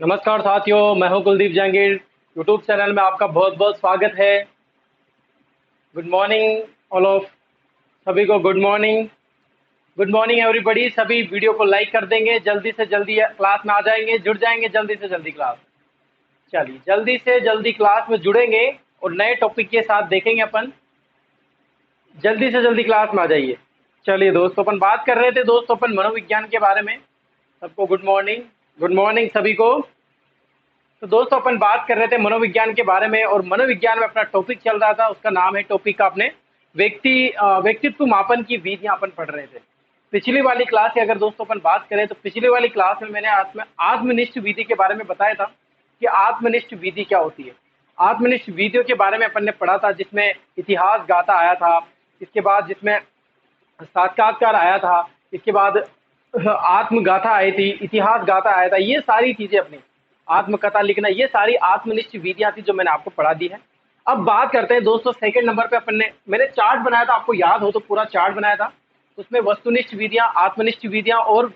नमस्कार साथियों, मैं हूं कुलदीप जहांगीर। यूट्यूब चैनल में आपका बहुत बहुत स्वागत है। गुड मॉर्निंग ऑल ऑफ सभी को। Good morning, good morning everybody. सभी वीडियो को लाइक कर देंगे, जल्दी से जल्दी क्लास में आ जाएंगे, जुड़ जाएंगे जल्दी से जल्दी क्लास। चलिए जल्दी से जल्दी क्लास में जुड़ेंगे और नए टॉपिक के साथ देखेंगे अपन। जल्दी से जल्दी क्लास में आ जाइए। चलिए दोस्तों, अपन बात कर रहे थे दोस्तों अपन मनोविज्ञान के बारे में। सबको गुड मॉर्निंग, गुड मॉर्निंग सभी को। तो दोस्तों अपन बात कर रहे थे मनोविज्ञान के बारे में और मनोविज्ञान में अपना टॉपिक चल रहा था। उसका नाम है, टॉपिक का अपने व्यक्तित्व मापन की विधियां अपन पढ़ रहे थे। पिछली वाली क्लास की अगर दोस्तों अपन बात करें तो पिछली वाली क्लास में मैंने आत्मनिष्ठ विधि के बारे में बताया था कि आत्मनिष्ठ विधि क्या होती है। आत्मनिष्ठ विधियों के बारे में अपन ने पढ़ा था, जिसमें इतिहास गाथा आया था, इसके बाद जिसमें साक्षात्कार आया था, इसके बाद आत्मगाथा आई थी, इतिहास गाथा आया था। ये सारी चीजें अपनी आत्मकथा लिखना, ये सारी आत्मनिष्ठ विधियां थी जो मैंने आपको पढ़ा दी है। अब बात करते हैं दोस्तों सेकंड नंबर पे। अपन ने मैंने चार्ट बनाया था, आपको याद हो तो पूरा चार्ट बनाया था। उसमें वस्तुनिष्ठ विधियां, आत्मनिष्ठ विधियां और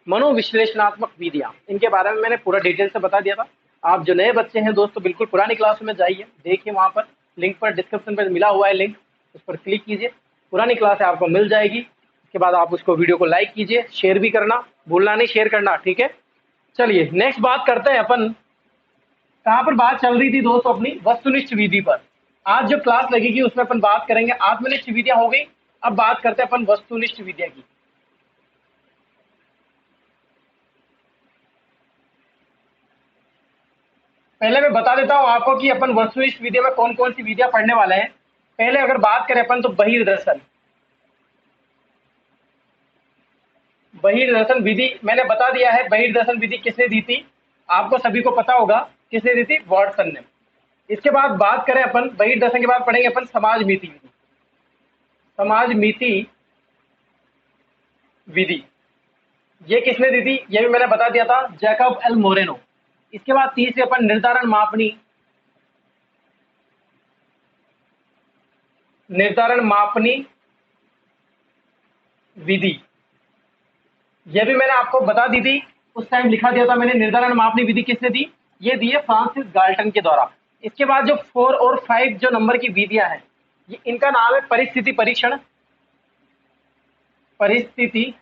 मनोविश्लेषणात्मक विधियां, इनके बारे में मैंने पूरा डिटेल से बता दिया था। आप जो नए बच्चे हैं दोस्तों, बिल्कुल पुरानी क्लास में जाइए, देखिए वहां पर लिंक पर डिस्क्रिप्शन पर मिला हुआ है लिंक, उस पर क्लिक कीजिए, पुरानी क्लास आपको मिल जाएगी। उसके बाद आप उसको वीडियो को लाइक कीजिए, शेयर भी करना भूलना नहीं, शेयर करना, ठीक है। चलिए नेक्स्ट बात करते हैं अपन। कहाँ पर बात चल रही थी दोस्तों अपनी? वस्तुनिष्ठ विधि पर। आज जो क्लास लगेगी उसमें अपन बात करेंगे, आत्मनिष्ठ विधियां हो गई, अब बात करते हैं अपन वस्तुनिष्ठ विधिया की। पहले मैं बता देता हूं आपको कि अपन वस्तुनिष्ठ विधिया में कौन कौन सी विधियां पढ़ने वाले हैं। पहले अगर बात करें अपन तो बहिर्दर्शन। बहिर्दर्शन विधि मैंने बता दिया है। बहिर्दर्शन विधि किसने दी थी? आपको सभी को पता होगा किसने दी थी, वाटसन ने। इसके बाद बात करें अपन बहिर्दर्शन के बाद पढ़ेंगे अपन समाज मीति विधि। समाज मीति विधि ये किसने दी थी? ये भी मैंने बता दिया था, जैकब एल मोरेनो। इसके बाद तीसरे अपन निर्धारण मापनी, निर्धारण मापनी विधि, ये भी मैंने आपको बता दी थी, उस टाइम लिखा दिया था मैंने। निर्धारण मापनी विधि किसने दी? ये दी है फ्रांसिस गाल्टन के द्वारा। इसके बाद जो 4 और 5 जो नंबर की विधियां हैं, ये इनका नाम है परिस्थिति परीक्षण, परिस्थिति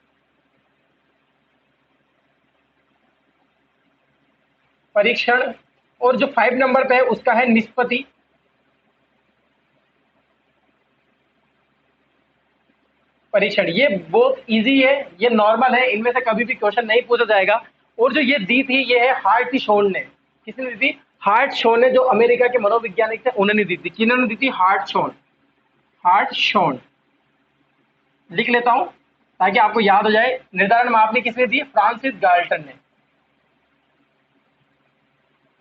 परीक्षण। और जो 5 नंबर पे है उसका है निष्पत्ति परीक्षण। ये बहुत इजी है, ये नॉर्मल है, इनमें से कभी भी क्वेश्चन नहीं पूछा जाएगा। और जो ये दी थी ये है हार्ट शोन ने। किसने दी थी? हार्ट शोन ने, जो अमेरिका के मनोवैज्ञानिक थे उन्होंने दी थी। किन्होंने दी थी? Heart shown. हार्ट शोन लिख लेता हूं ताकि आपको याद हो जाए। निर्धारण मापनी किसने दी? फ्रांसिस गाल्टन ने,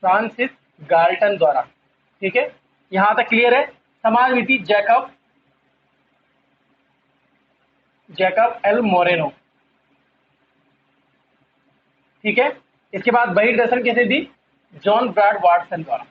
फ्रांसिस गाल्टन द्वारा, ठीक है। यहां तक क्लियर है। समाज नीति जैकब, जैकब एल मोरेनो, ठीक है। इसके बाद बहिर्दर्शन किसे दी? जॉन ब्राड वाटसन द्वारा।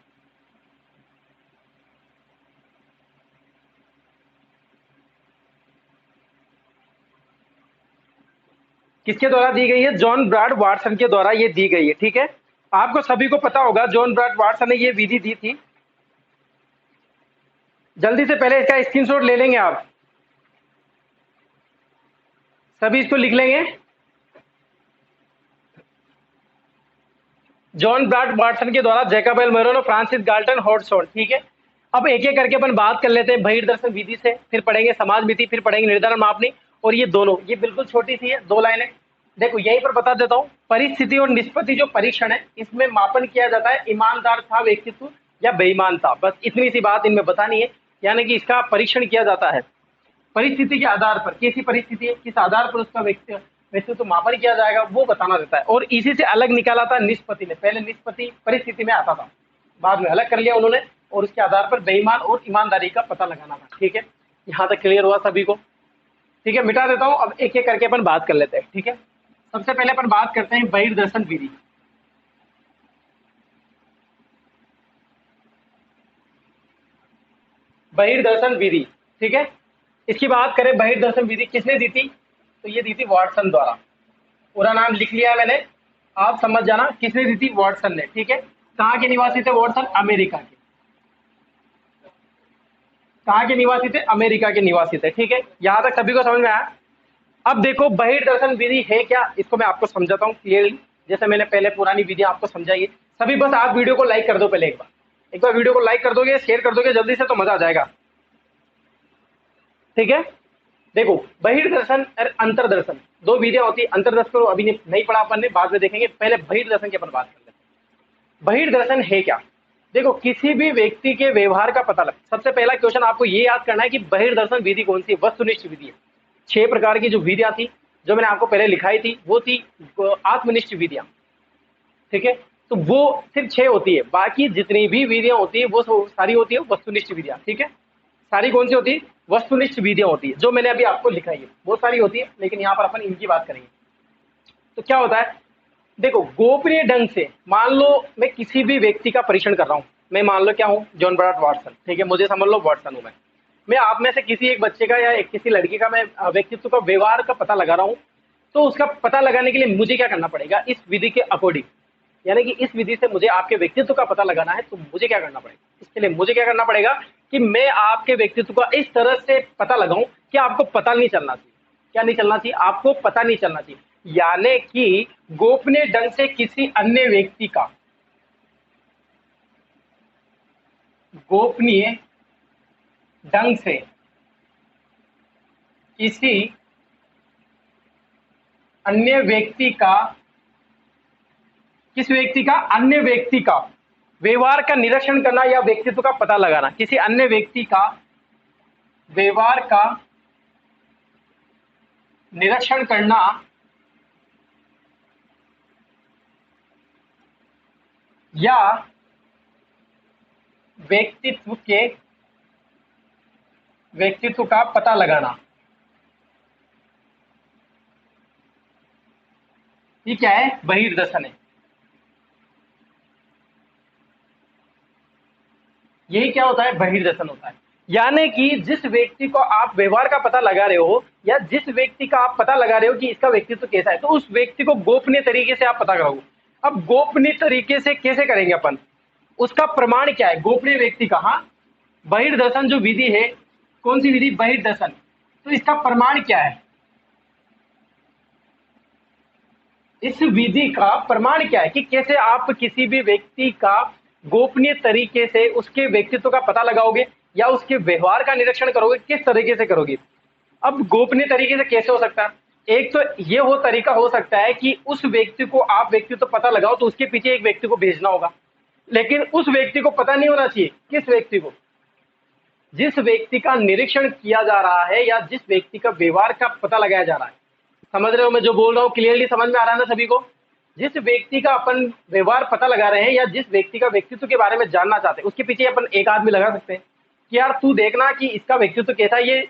किसके द्वारा दी गई है? जॉन ब्राड वाटसन के द्वारा ये दी गई है, ठीक है। आपको सभी को पता होगा जॉन ब्राड वाटसन ने ये विधि दी थी। जल्दी से पहले इसका स्क्रीनशॉट ले लेंगे आप सभी, इसको लिख लेंगे। जॉन ब्राड वाटसन के द्वारा Jacob L Moreno, Francis Galton, हॉटसॉन, ठीक है। अब एक एक करके अपन बात कर लेते हैं बहिर्दर्शन विधि से, फिर पढ़ेंगे समाज मिति, फिर पढ़ेंगे निर्धारण मापनी। और ये दोनों, ये बिल्कुल छोटी सी है, 2 लाइनें। देखो यहीं पर बता देता हूँ, परिस्थिति और निष्पत्ति जो परीक्षण है, इसमें मापन किया जाता है ईमानदार था व्यक्तित्व या बेईमान था। बस इतनी सी बात इनमें बतानी है, यानी कि इसका परीक्षण किया जाता है परिस्थिति के आधार पर। कैसी परिस्थिति है, किस आधार पर उसका व्यक्तित्व मापन किया जाएगा, वो बताना रहता है। और इसी से अलग निकाला था निष्पत्ति ने। पहले निष्पत्ति परिस्थिति में आता था, बाद में अलग कर लिया उन्होंने, और उसके आधार पर बेईमान और ईमानदारी का पता लगाना था, ठीक है। यहाँ तक क्लियर हुआ सभी को? ठीक है, मिटा देता हूँ। अब एक एक करके अपन बात कर लेते हैं, ठीक है। सबसे पहले अपन बात करते हैं बहिर्दर्शन विधि। बहिर्दर्शन विधि, ठीक है। इसकी बात करें, बहिर्दर्शन विधि किसने दी थी? तो ये दी थी वाटसन द्वारा। पूरा नाम लिख लिया है मैंने। आप समझ जाना किसने दी थी, वॉटसन ने। ठीक है, कहाँ के निवासी थे वॉटसन, अमेरिका के। कहाँ के निवासी थे, अमेरिका के निवासी थे। ठीक है, यहां तक सभी को समझ में आया। अब देखो बहिर्दर्शन विधि है क्या, इसको मैं आपको समझाता हूँ क्लियरली, जैसे मैंने पहले पुरानी विधि आपको समझाई है। सभी बस आप वीडियो को लाइक कर दो पहले, एक बार वीडियो को लाइक कर दोगे, शेयर कर दोगे जल्दी से, तो मजा आ जाएगा। ठीक है, देखो बहिर्दर्शन और अंतर्दर्शन दो विधियां होती है। अंतर्दर्शन को अभी नहीं पढ़ा अपन ने, बाद में देखेंगे, पहले बहिर्दर्शन की अपन बात कर लेते हैं। बहिर्दर्शन है क्या, देखो किसी भी व्यक्ति के व्यवहार का पता लग, सबसे पहला क्वेश्चन आपको ये याद करना है कि बहिर्दर्शन विधि कौन सी है, वस्तुनिष्ठ विधि है। 6 प्रकार की जो विधियां थी, जो मैंने आपको पहले लिखाई थी, वो थी आत्मनिष्ठ विधियां। ठीक है, तो वो सिर्फ 6 होती है, बाकी जितनी भी विधियां होती है वो सारी होती है वस्तुनिष्ठ विधियां। ठीक है, सारी कौन सी होती है, वस्तुनिष्ठ विधियां होती है, जो मैंने अभी आपको लिखाई है वो सारी होती है, लेकिन यहाँ पर अपन इनकी बात करेंगे। तो क्या होता है, देखो गोपनीय ढंग से, मान लो मैं किसी भी व्यक्ति का परीक्षण कर रहा हूँ, मैं मान लो क्या हूँ, जॉन बर्नार्ड वाटसन। ठीक है, मुझे समझ लो वाटसन हूँ मैं आप में से किसी एक बच्चे का या किसी लड़के का मैं व्यक्तित्व का, व्यवहार का पता लगा रहा हूँ। तो उसका पता लगाने के लिए मुझे क्या करना पड़ेगा, इस विधि के अकॉर्डिंग, यानी कि इस विधि से मुझे आपके व्यक्तित्व का पता लगाना है, तो मुझे क्या करना पड़ेगा, इसके लिए मुझे क्या करना पड़ेगा कि मैं आपके व्यक्तित्व का इस तरह से पता लगाऊं कि आपको पता नहीं चलना चाहिए। क्या नहीं चलना चाहिए, आपको पता नहीं चलना चाहिए, यानी कि गोपनीय ढंग से किसी अन्य व्यक्ति का, गोपनीय ढंग से किसी अन्य व्यक्ति का, किस व्यक्ति का, अन्य व्यक्ति का व्यवहार का निरीक्षण करना या व्यक्तित्व का पता लगाना, किसी अन्य व्यक्ति का व्यवहार का निरीक्षण करना या व्यक्तित्व का पता लगाना, ये क्या है, बहिर्दर्शन है। यही क्या होता है, बहिर्दर्शन होता है। यानी कि जिस व्यक्ति को आप व्यवहार का पता लगा रहे हो, या जिस व्यक्ति का आप पता लगा रहे हो कि इसका व्यक्तित्व कैसा है, तो उस व्यक्ति को गोपनीय तरीके से आप पता लगाओगे। अब गोपनीय तरीके से कैसे करेंगे अपन, उसका प्रमाण क्या है, गोपनीय व्यक्ति का, हाँ बहिर्दर्शन जो विधि है, कौन सी विधि, बहिर्दर्शन, तो इसका प्रमाण क्या है, इस विधि का प्रमाण क्या है कि कैसे आप किसी भी व्यक्ति का गोपनीय तरीके से उसके व्यक्तित्व का पता लगाओगे या उसके व्यवहार का निरीक्षण करोगे, किस तरीके से करोगे। अब गोपनीय तरीके से कैसे हो सकता है, एक तो ये हो तरीका हो सकता है कि उस व्यक्ति को आप व्यक्तित्व पता लगाओ तो उसके पीछे एक व्यक्ति को भेजना होगा, लेकिन उस व्यक्ति को पता नहीं होना चाहिए, किस व्यक्ति को, जिस व्यक्ति का निरीक्षण किया जा रहा है या जिस व्यक्ति का व्यवहार का पता लगाया जा रहा है। समझ रहे हो मैं जो बोल रहा हूँ, क्लियरली समझ में आ रहा है ना सभी को। जिस व्यक्ति का अपन व्यवहार पता लगा रहे हैं या जिस व्यक्ति का व्यक्तित्व के बारे में जानना चाहते हैं, उसके पीछे अपन एक आदमी लगा सकते हैं कि यार तू देखना कि इसका व्यक्तित्व कैसा है, ये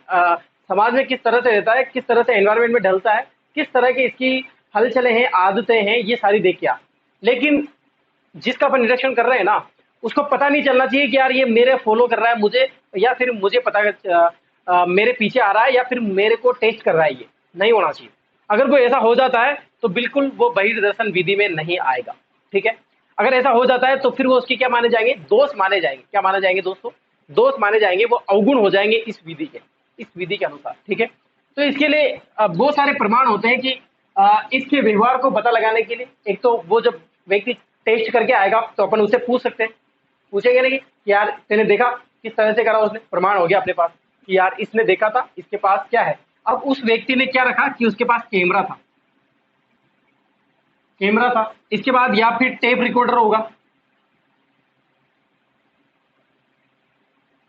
समाज में किस तरह से रहता है, किस तरह से एनवायरमेंट में ढलता है, किस तरह की इसकी हलचलें हैं, आदतें हैं, ये सारी देख के आ। लेकिन जिसका अपन निरीक्षण कर रहे हैं ना, उसको पता नहीं चलना चाहिए कि यार ये मेरे फॉलो कर रहा है मुझे, या फिर मुझे पता मेरे पीछे आ रहा है, या फिर मेरे को टेस्ट कर रहा है, ये नहीं होना चाहिए। अगर वो ऐसा हो जाता है तो बिल्कुल वो बहिर्दर्शन विधि में नहीं आएगा। ठीक है, अगर ऐसा हो जाता है तो फिर वो उसके क्या माने जाएंगे, दोष माने जाएंगे। क्या माने जाएंगे दोस्तों, दोष माने जाएंगे, वो अवगुण हो जाएंगे इस विधि के, इस विधि के अनुसार। ठीक है, तो इसके लिए बहुत सारे प्रमाण होते हैं कि इसके व्यवहार को पता लगाने के लिए। एक तो वो जब व्यक्ति टेस्ट करके आएगा तो अपन उससे पूछ सकते हैं, पूछेंगे नहीं कि यार तेने देखा किस तरह से करा, उसने प्रमाण हो गया अपने पास कि यार इसने देखा था, इसके पास क्या है। अब उस व्यक्ति ने क्या रखा कि उसके पास कैमरा था, कैमरा था, इसके बाद या फिर टेप रिकॉर्डर होगा,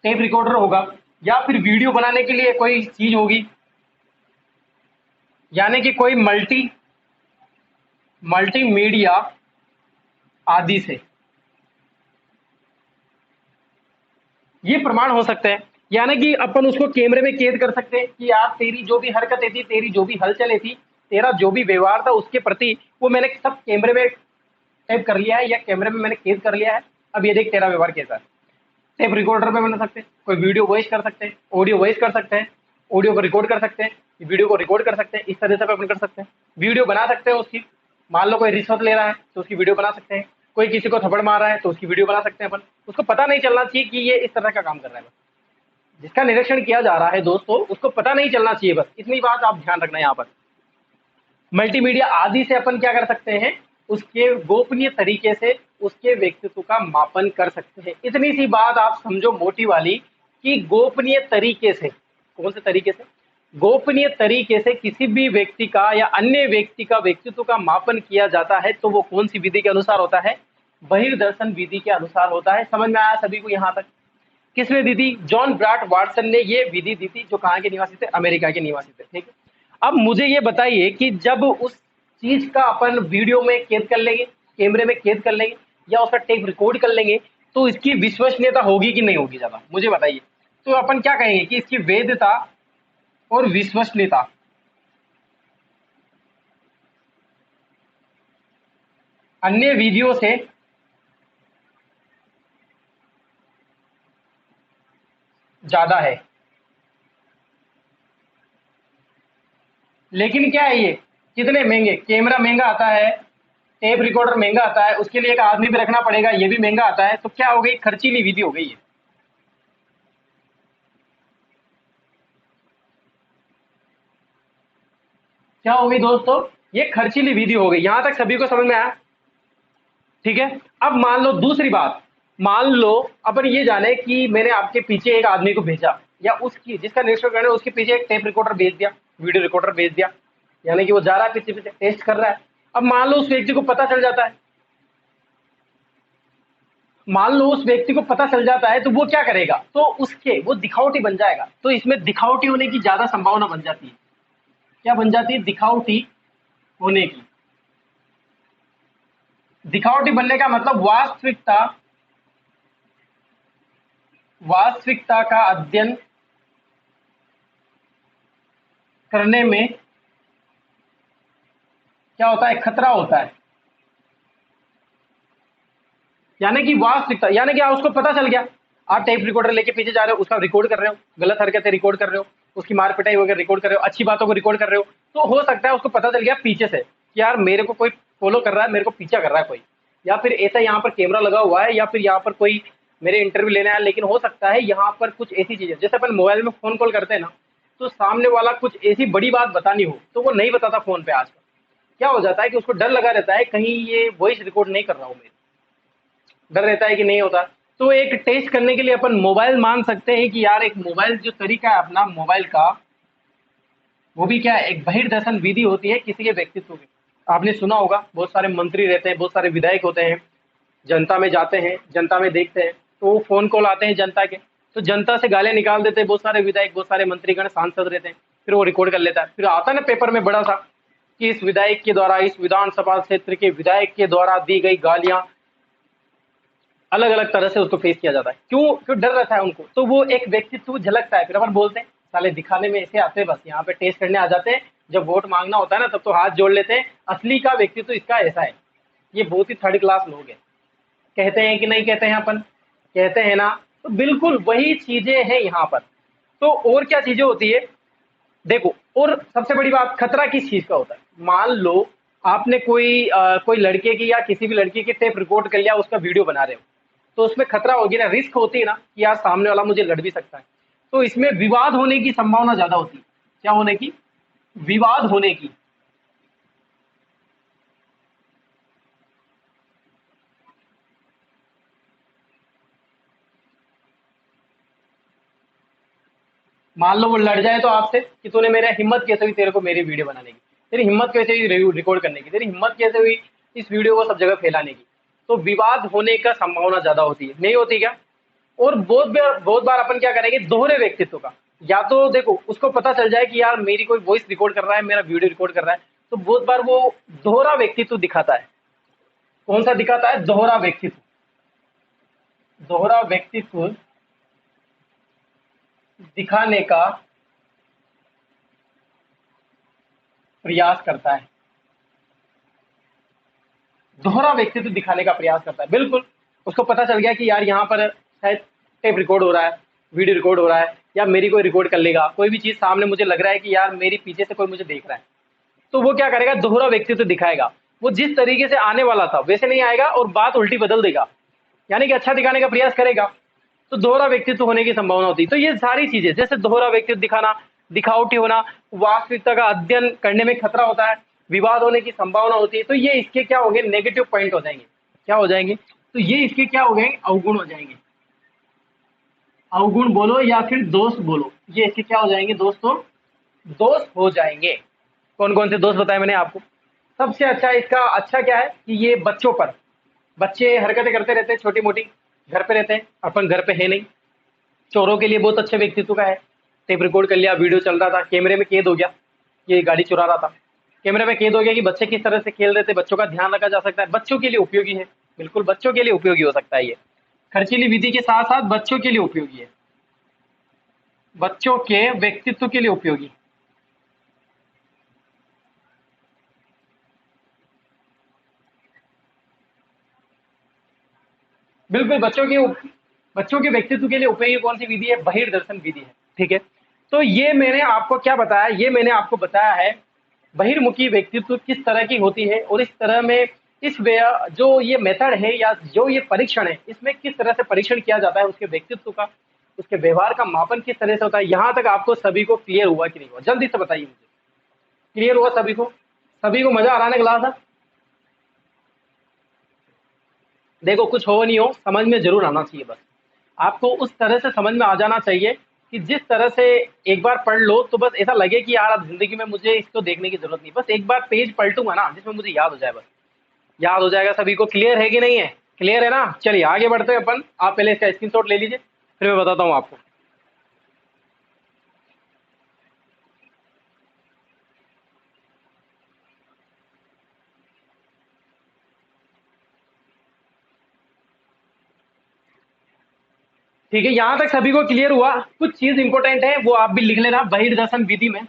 टेप रिकॉर्डर होगा, या फिर वीडियो बनाने के लिए कोई चीज होगी, यानी कि कोई मल्टीमीडिया आदि से ये प्रमाण हो सकते हैं। यानी कि अपन उसको कैमरे में कैद कर सकते हैं कि यार तेरी जो भी हरकतें थी, तेरी जो भी हलचलें थी, तेरा जो भी व्यवहार था उसके प्रति, वो मैंने सब कैमरे में टैप कर लिया है या कैमरे में मैंने कैद कर लिया है। अब ये देख तेरा व्यवहार कैसा है। टेप रिकॉर्डर में बना सकते हैं, कोई वीडियो वॉइस कर सकते हैं, ऑडियो वॉइस कर सकते हैं, ऑडियो को रिकॉर्ड कर सकते हैं, वीडियो को रिकॉर्ड कर सकते हैं, इस तरह से अपन कर सकते हैं, वीडियो बना सकते हैं उसकी। मान लो कोई रिश्वत ले रहा है तो उसकी वीडियो बना सकते हैं, कोई किसी को थप्पड़ मार रहा है तो उसकी वीडियो बना सकते हैं अपन। उसको पता नहीं चलना चाहिए कि ये इस तरह का काम कर रहा है। बस जिसका निरीक्षण किया जा रहा है दोस्तों, उसको पता नहीं चलना चाहिए, बस इतनी बात आप ध्यान रखना है यहाँ पर। मल्टीमीडिया आदि से अपन क्या कर सकते हैं, उसके गोपनीय तरीके से उसके व्यक्तित्व का मापन कर सकते हैं। इतनी सी बात आप समझो मोटी वाली, कि गोपनीय तरीके से, कौन से तरीके से, गोपनीय तरीके से किसी भी व्यक्ति का या अन्य व्यक्ति का व्यक्तित्व का मापन किया जाता है, तो वो कौन सी विधि के अनुसार होता है, बहिर्दर्शन विधि के अनुसार होता है। समझ में आया सभी को यहाँ तक? किसने दी थी? जॉन ब्राट वाटसन ने ये विधि दी थी, जो कहाँ के निवासी थे, अमेरिका के निवासी थे। ठीक है, अब मुझे ये बताइए कि जब उस चीज का अपन वीडियो में कैद कर लेंगे, कैमरे में कैद कर लेंगे, या उसका टेप रिकॉर्ड कर लेंगे, तो इसकी विश्वसनीयता होगी कि नहीं होगी ज्यादा, मुझे बताइए। तो अपन क्या कहेंगे कि इसकी वैधता और विश्वसनीयता अन्य वीडियो से ज्यादा है। लेकिन क्या है ये, कितने महंगे, कैमरा महंगा आता है, टेप रिकॉर्डर महंगा आता है, उसके लिए एक आदमी भी रखना पड़ेगा, ये भी महंगा आता है। तो क्या हो गई, खर्चीली विधि हो गई है। क्या हो गई दोस्तों, ये खर्चीली विधि हो गई। यहां तक सभी को समझ में आया? ठीक है, अब मान लो दूसरी बात, मान लो अपन ये जाने कि मैंने आपके पीछे एक आदमी को भेजा, या उसकी जिसका निरीक्षण करना है उसके पीछे एक टेप रिकॉर्डर भेज दिया, वीडियो रिकॉर्डर भेज दिया, यानी कि वो जा रहा है पीछे पीछे टेस्ट कर रहा है। अब मान लो उस व्यक्ति को पता चल जाता है, मान लो उस व्यक्ति को पता चल जाता है, तो वो क्या करेगा, तो उसके वो दिखावटी बन जाएगा। तो इसमें दिखावटी होने की ज्यादा संभावना बन जाती है। क्या बन जाती है? दिखावटी होने की। दिखावटी बनने का मतलब वास्तविकता का अध्ययन करने में क्या होता है, खतरा होता है। यानी कि वास्तविकता, यानी कि उसको पता चल गया, आप टेप रिकॉर्डर लेके पीछे जा रहे हो, उसका रिकॉर्ड कर रहे हो, गलत हरकतें रिकॉर्ड कर रहे हो, उसकी मार पिटाई वगैरह रिकॉर्ड कर रहे हो, अच्छी बातों को रिकॉर्ड कर रहे हो, तो हो सकता है उसको पता चल गया पीछे से कि यार मेरे को कोई फॉलो कर रहा है, मेरे को पीछा कर रहा है कोई, या फिर ऐसा यहाँ पर कैमरा लगा हुआ है, या फिर यहाँ पर कोई मेरे इंटरव्यू लेने आया। लेकिन हो सकता है यहाँ पर कुछ ऐसी चीजें, जैसे अपन मोबाइल में फोन कॉल करते हैं ना, तो सामने वाला कुछ ऐसी बड़ी बात बतानी हो तो वो नहीं बताता फोन पे। आजकल क्या हो जाता है कि उसको डर लगा रहता है, कहीं ये वॉइस रिकॉर्ड नहीं कर रहा हूँ मेरे, डर रहता है कि नहीं होता। तो एक टेस्ट करने के लिए अपन मोबाइल मान सकते हैं कि यार एक मोबाइल जो तरीका है अपना मोबाइल का, वो भी क्या है, एक बहिर्दर्शन विधि होती है किसी के व्यक्तित्व की। आपने सुना होगा बहुत सारे मंत्री रहते हैं, बहुत सारे विधायक होते हैं, जनता में जाते हैं, जनता में देखते हैं, तो वो फोन कॉल आते हैं जनता के, तो जनता से गालियां निकाल देते हैं बहुत सारे विधायक, बहुत सारे मंत्रीगण, सांसद रहते हैं। फिर वो रिकॉर्ड कर लेता है, फिर आता है ना पेपर में बड़ा सा कि इस विधायक के द्वारा, इस विधानसभा क्षेत्र के विधायक के द्वारा दी गई गालियां, अलग अलग तरह से उसको फेस किया जाता है। क्यों डर रहता है उनको, तो वो एक व्यक्तित्व झलकता है। फिर अपन बोलते हैं साले दिखाने में ऐसे आते हैं, बस यहाँ पे टेस्ट करने आ जाते हैं, जब वोट मांगना होता है ना तब तो हाथ जोड़ लेते हैं। असली का व्यक्तित्व इसका ऐसा है। ये बहुत ही थर्ड क्लास लोग हैं। कहते हैं कि नहीं कहते हैं अपन, कहते हैं ना, तो बिल्कुल वही चीजें हैं यहाँ पर। तो और क्या चीजें होती है देखो, और सबसे बड़ी बात, खतरा किस चीज का होता है। मान लो आपने कोई लड़के की या किसी भी लड़की की टेप रिकॉर्ड कर लिया, उसका वीडियो बना रहे हो, तो उसमें खतरा होगी ना, रिस्क होती है ना कि यार सामने वाला मुझे लड़ भी सकता है। तो इसमें विवाद होने की संभावना ज्यादा होती है। क्या होने की? विवाद होने की। मान लो वो लड़ जाए तो आपसे कि तूने मेरा हिम्मत कैसे हुई तेरे को मेरी वीडियो बनाने की, तेरी हिम्मत कैसे हुई रिकॉर्ड करने की, तेरी हिम्मत कैसे हुई इस वीडियो को सब जगह फैलाने की। तो विवाद होने का संभावना ज्यादा होती है, नहीं होती क्या? और बहुत बार अपन क्या करेंगे, दोहरे व्यक्तित्व का, या तो देखो उसको पता चल जाए कि यार मेरी कोई वॉइस रिकॉर्ड कर रहा है, मेरा वीडियो रिकॉर्ड कर रहा है, तो बहुत बार वो दोहरा व्यक्तित्व दिखाता है। कौन सा दिखाता है? दोहरा व्यक्तित्व। दोहरा व्यक्तित्व दिखाने का प्रयास करता है। दोहरा व्यक्तित्व दिखाने का प्रयास करता है, बिल्कुल। उसको पता चल गया कि यार यहाँ पर शायद टेप रिकॉर्ड हो रहा है, वीडियो रिकॉर्ड हो रहा है, या मेरी कोई रिकॉर्ड कर लेगा, कोई भी चीज सामने मुझे लग रहा है कि यार मेरी पीछे से कोई मुझे देख रहा है, तो वो क्या करेगा, दोहरा व्यक्तित्व दिखाएगा। वो जिस तरीके से आने वाला था वैसे नहीं आएगा और बात उल्टी बदल देगा, यानी कि अच्छा दिखाने का प्रयास करेगा, तो दोहरा व्यक्तित्व होने की संभावना होती है। तो ये सारी चीजें, जैसे दोहरा व्यक्तित्व दिखाना, दिखावटी होना, वास्तविकता का अध्ययन करने में खतरा होता है, विवाद होने की संभावना होती है, तो ये इसके क्या होंगे, नेगेटिव पॉइंट हो जाएंगे। क्या हो जाएंगे, तो ये इसके क्या हो गए, अवगुण हो जाएंगे। अवगुण बोलो या फिर दोष बोलो, ये इसके क्या हो जाएंगे दोस्तों, दोष हो जाएंगे। कौन कौन से दोष बताए मैंने आपको। सबसे अच्छा इसका अच्छा क्या है कि ये बच्चों पर, बच्चे हरकतें करते रहते हैं छोटी मोटी, घर पे रहते हैं, अपन घर पे है नहीं। चोरों के लिए बहुत अच्छे व्यक्तित्व का है, टेप रिकॉर्ड कर लिया, वीडियो चल रहा था, कैमरे में कैद हो गया, ये गाड़ी चुरा रहा था, कैमरे में कैद हो गया कि बच्चे किस तरह से खेल रहे थे, बच्चों का ध्यान रखा जा सकता है, बच्चों के लिए उपयोगी है, बिल्कुल बच्चों के लिए उपयोगी हो सकता है ये। खर्चीली विधि के साथ साथ बच्चों के लिए उपयोगी है, बच्चों के व्यक्तित्व के लिए उपयोगी। बिल्कुल बच्चों के व्यक्तित्व के लिए उपयोगी कौन सी विधि है, बहिर्दर्शन विधि है। ठीक है, तो ये मैंने आपको क्या बताया, ये मैंने आपको बताया है बहिर्मुखी व्यक्तित्व किस तरह की होती है, और इस तरह में जो ये मेथड है या जो ये परीक्षण है, इसमें किस तरह से परीक्षण किया जाता है उसके व्यक्तित्व का, उसके व्यवहार का मापन किस तरह से होता है। यहाँ तक आपको सभी को क्लियर हुआ कि नहीं हुआ, जल्दी से बताइए मुझे। क्लियर हुआ सभी को, सभी को मजा आ रहा है क्लास है। देखो कुछ हो नहीं हो, समझ में जरूर आना चाहिए, बस आपको उस तरह से समझ में आ जाना चाहिए कि जिस तरह से एक बार पढ़ लो तो बस ऐसा लगे कि यार अब जिंदगी में मुझे इसको देखने की जरूरत नहीं, बस एक बार पेज पलटूंगा ना जिसमें मुझे याद हो जाए, बस याद हो जाएगा। सभी को क्लियर है कि नहीं है, क्लियर है ना। चलिए आगे बढ़ते हैं अपन, आप पहले इसका स्क्रीनशॉट ले लीजिए, फिर मैं बताता हूँ आपको। ठीक है, यहां तक सभी को क्लियर हुआ। कुछ चीज इंपॉर्टेंट है वो आप भी लिख लेना बहिर्दर्शन विधि में।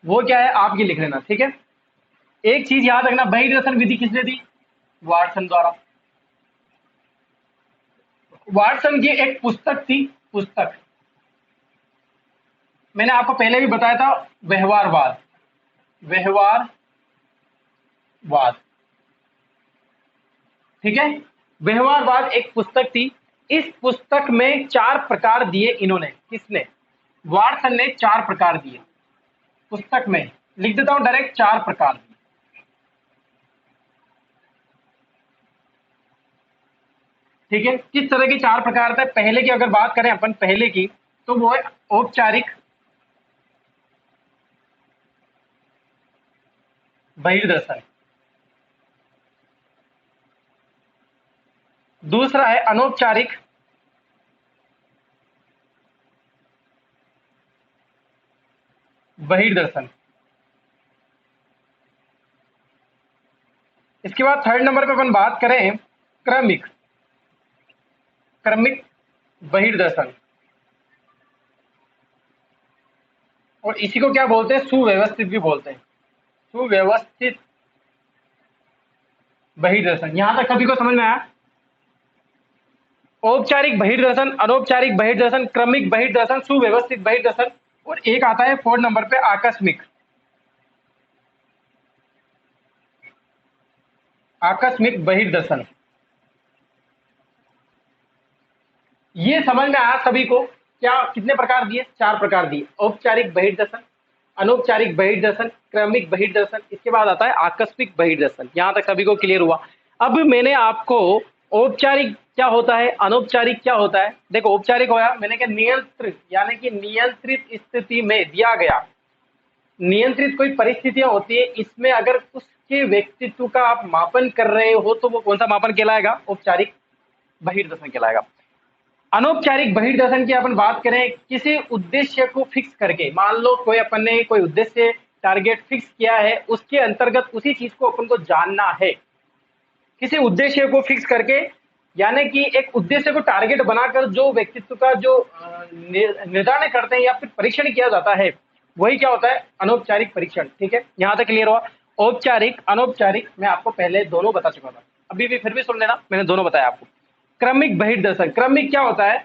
वो क्या है आप ये लिख लेना, ठीक है। एक चीज याद रखना, बहिर्दर्शन विधि किसने दी, वाटसन द्वारा। वाटसन की एक पुस्तक थी, पुस्तक मैंने आपको पहले भी बताया था, व्यवहारवाद, व्यवहारवाद, ठीक है। व्यवहारवाद एक पुस्तक थी, इस पुस्तक में 4 प्रकार दिए इन्होंने, किसने, वाटसन ने 4 प्रकार दिए पुस्तक में। लिख देता हूं डायरेक्ट, 4 प्रकार दिए। ठीक है, किस तरह के 4 प्रकार थे, पहले की अगर बात करें अपन पहले की, तो वो है औपचारिक बहिर्दर्शन, दूसरा है अनौपचारिक बहिर्दर्शन, इसके बाद थर्ड नंबर पे अपन बात करें क्रमिक, क्रमिक बहिर्दर्शन, और इसी को क्या बोलते हैं, सुव्यवस्थित भी बोलते हैं, सुव्यवस्थित बहिर्दर्शन। यहां तक सभी को समझ में आया। औपचारिक बहिर्दर्शन, अनौपचारिक बहिर्दर्शन, क्रमिक बहिर्दर्शन, सुव्यवस्थित बहिर्दर्शन, और एक आता है 4 नंबर पे आकस्मिक, आकस्मिक बहिर्दर्शन। ये समझ में आया सभी को, क्या कितने प्रकार दिए, 4 प्रकार दिए, औपचारिक बहिर्दर्शन, अनौपचारिक बहिर्दर्शन, क्रमिक बहिर्दर्शन, इसके बाद आता है आकस्मिक बहिर्दर्शन। यहां तक सभी को क्लियर हुआ। अब मैंने आपको औपचारिक क्या होता है, अनौपचारिक क्या होता है, देखो औपचारिक होया मैंने क्या, नियंत्रित, यानी कि नियंत्रित स्थिति में दिया गया, नियंत्रित कोई परिस्थितियां होती है, इसमें अगर उसके व्यक्तित्व का आप मापन कर रहे हो तो वो कौन सा मापन कहलाएगा, औपचारिक बहिर्दर्शन कहलाएगा। अनौपचारिक बहिर्दर्शन की अपन बात करें, किसी उद्देश्य को फिक्स करके, मान लो कोई अपन ने कोई उद्देश्य टारगेट फिक्स किया है, उसके अंतर्गत उसी चीज को अपन को जानना है, किसी उद्देश्य को फिक्स करके, यानी कि एक उद्देश्य को टारगेट बनाकर जो व्यक्तित्व का जो निर्धारण करते हैं या फिर परीक्षण किया जाता है, वही क्या होता है, अनौपचारिक परीक्षण। ठीक है, यहां तक क्लियर हुआ। औपचारिक अनौपचारिक मैं आपको पहले दोनों बता चुका था। अभी भी फिर भी सुन लेना, मैंने दोनों बताया आपको। क्रमिक बहिर्दर्शन, क्रमिक क्या होता है?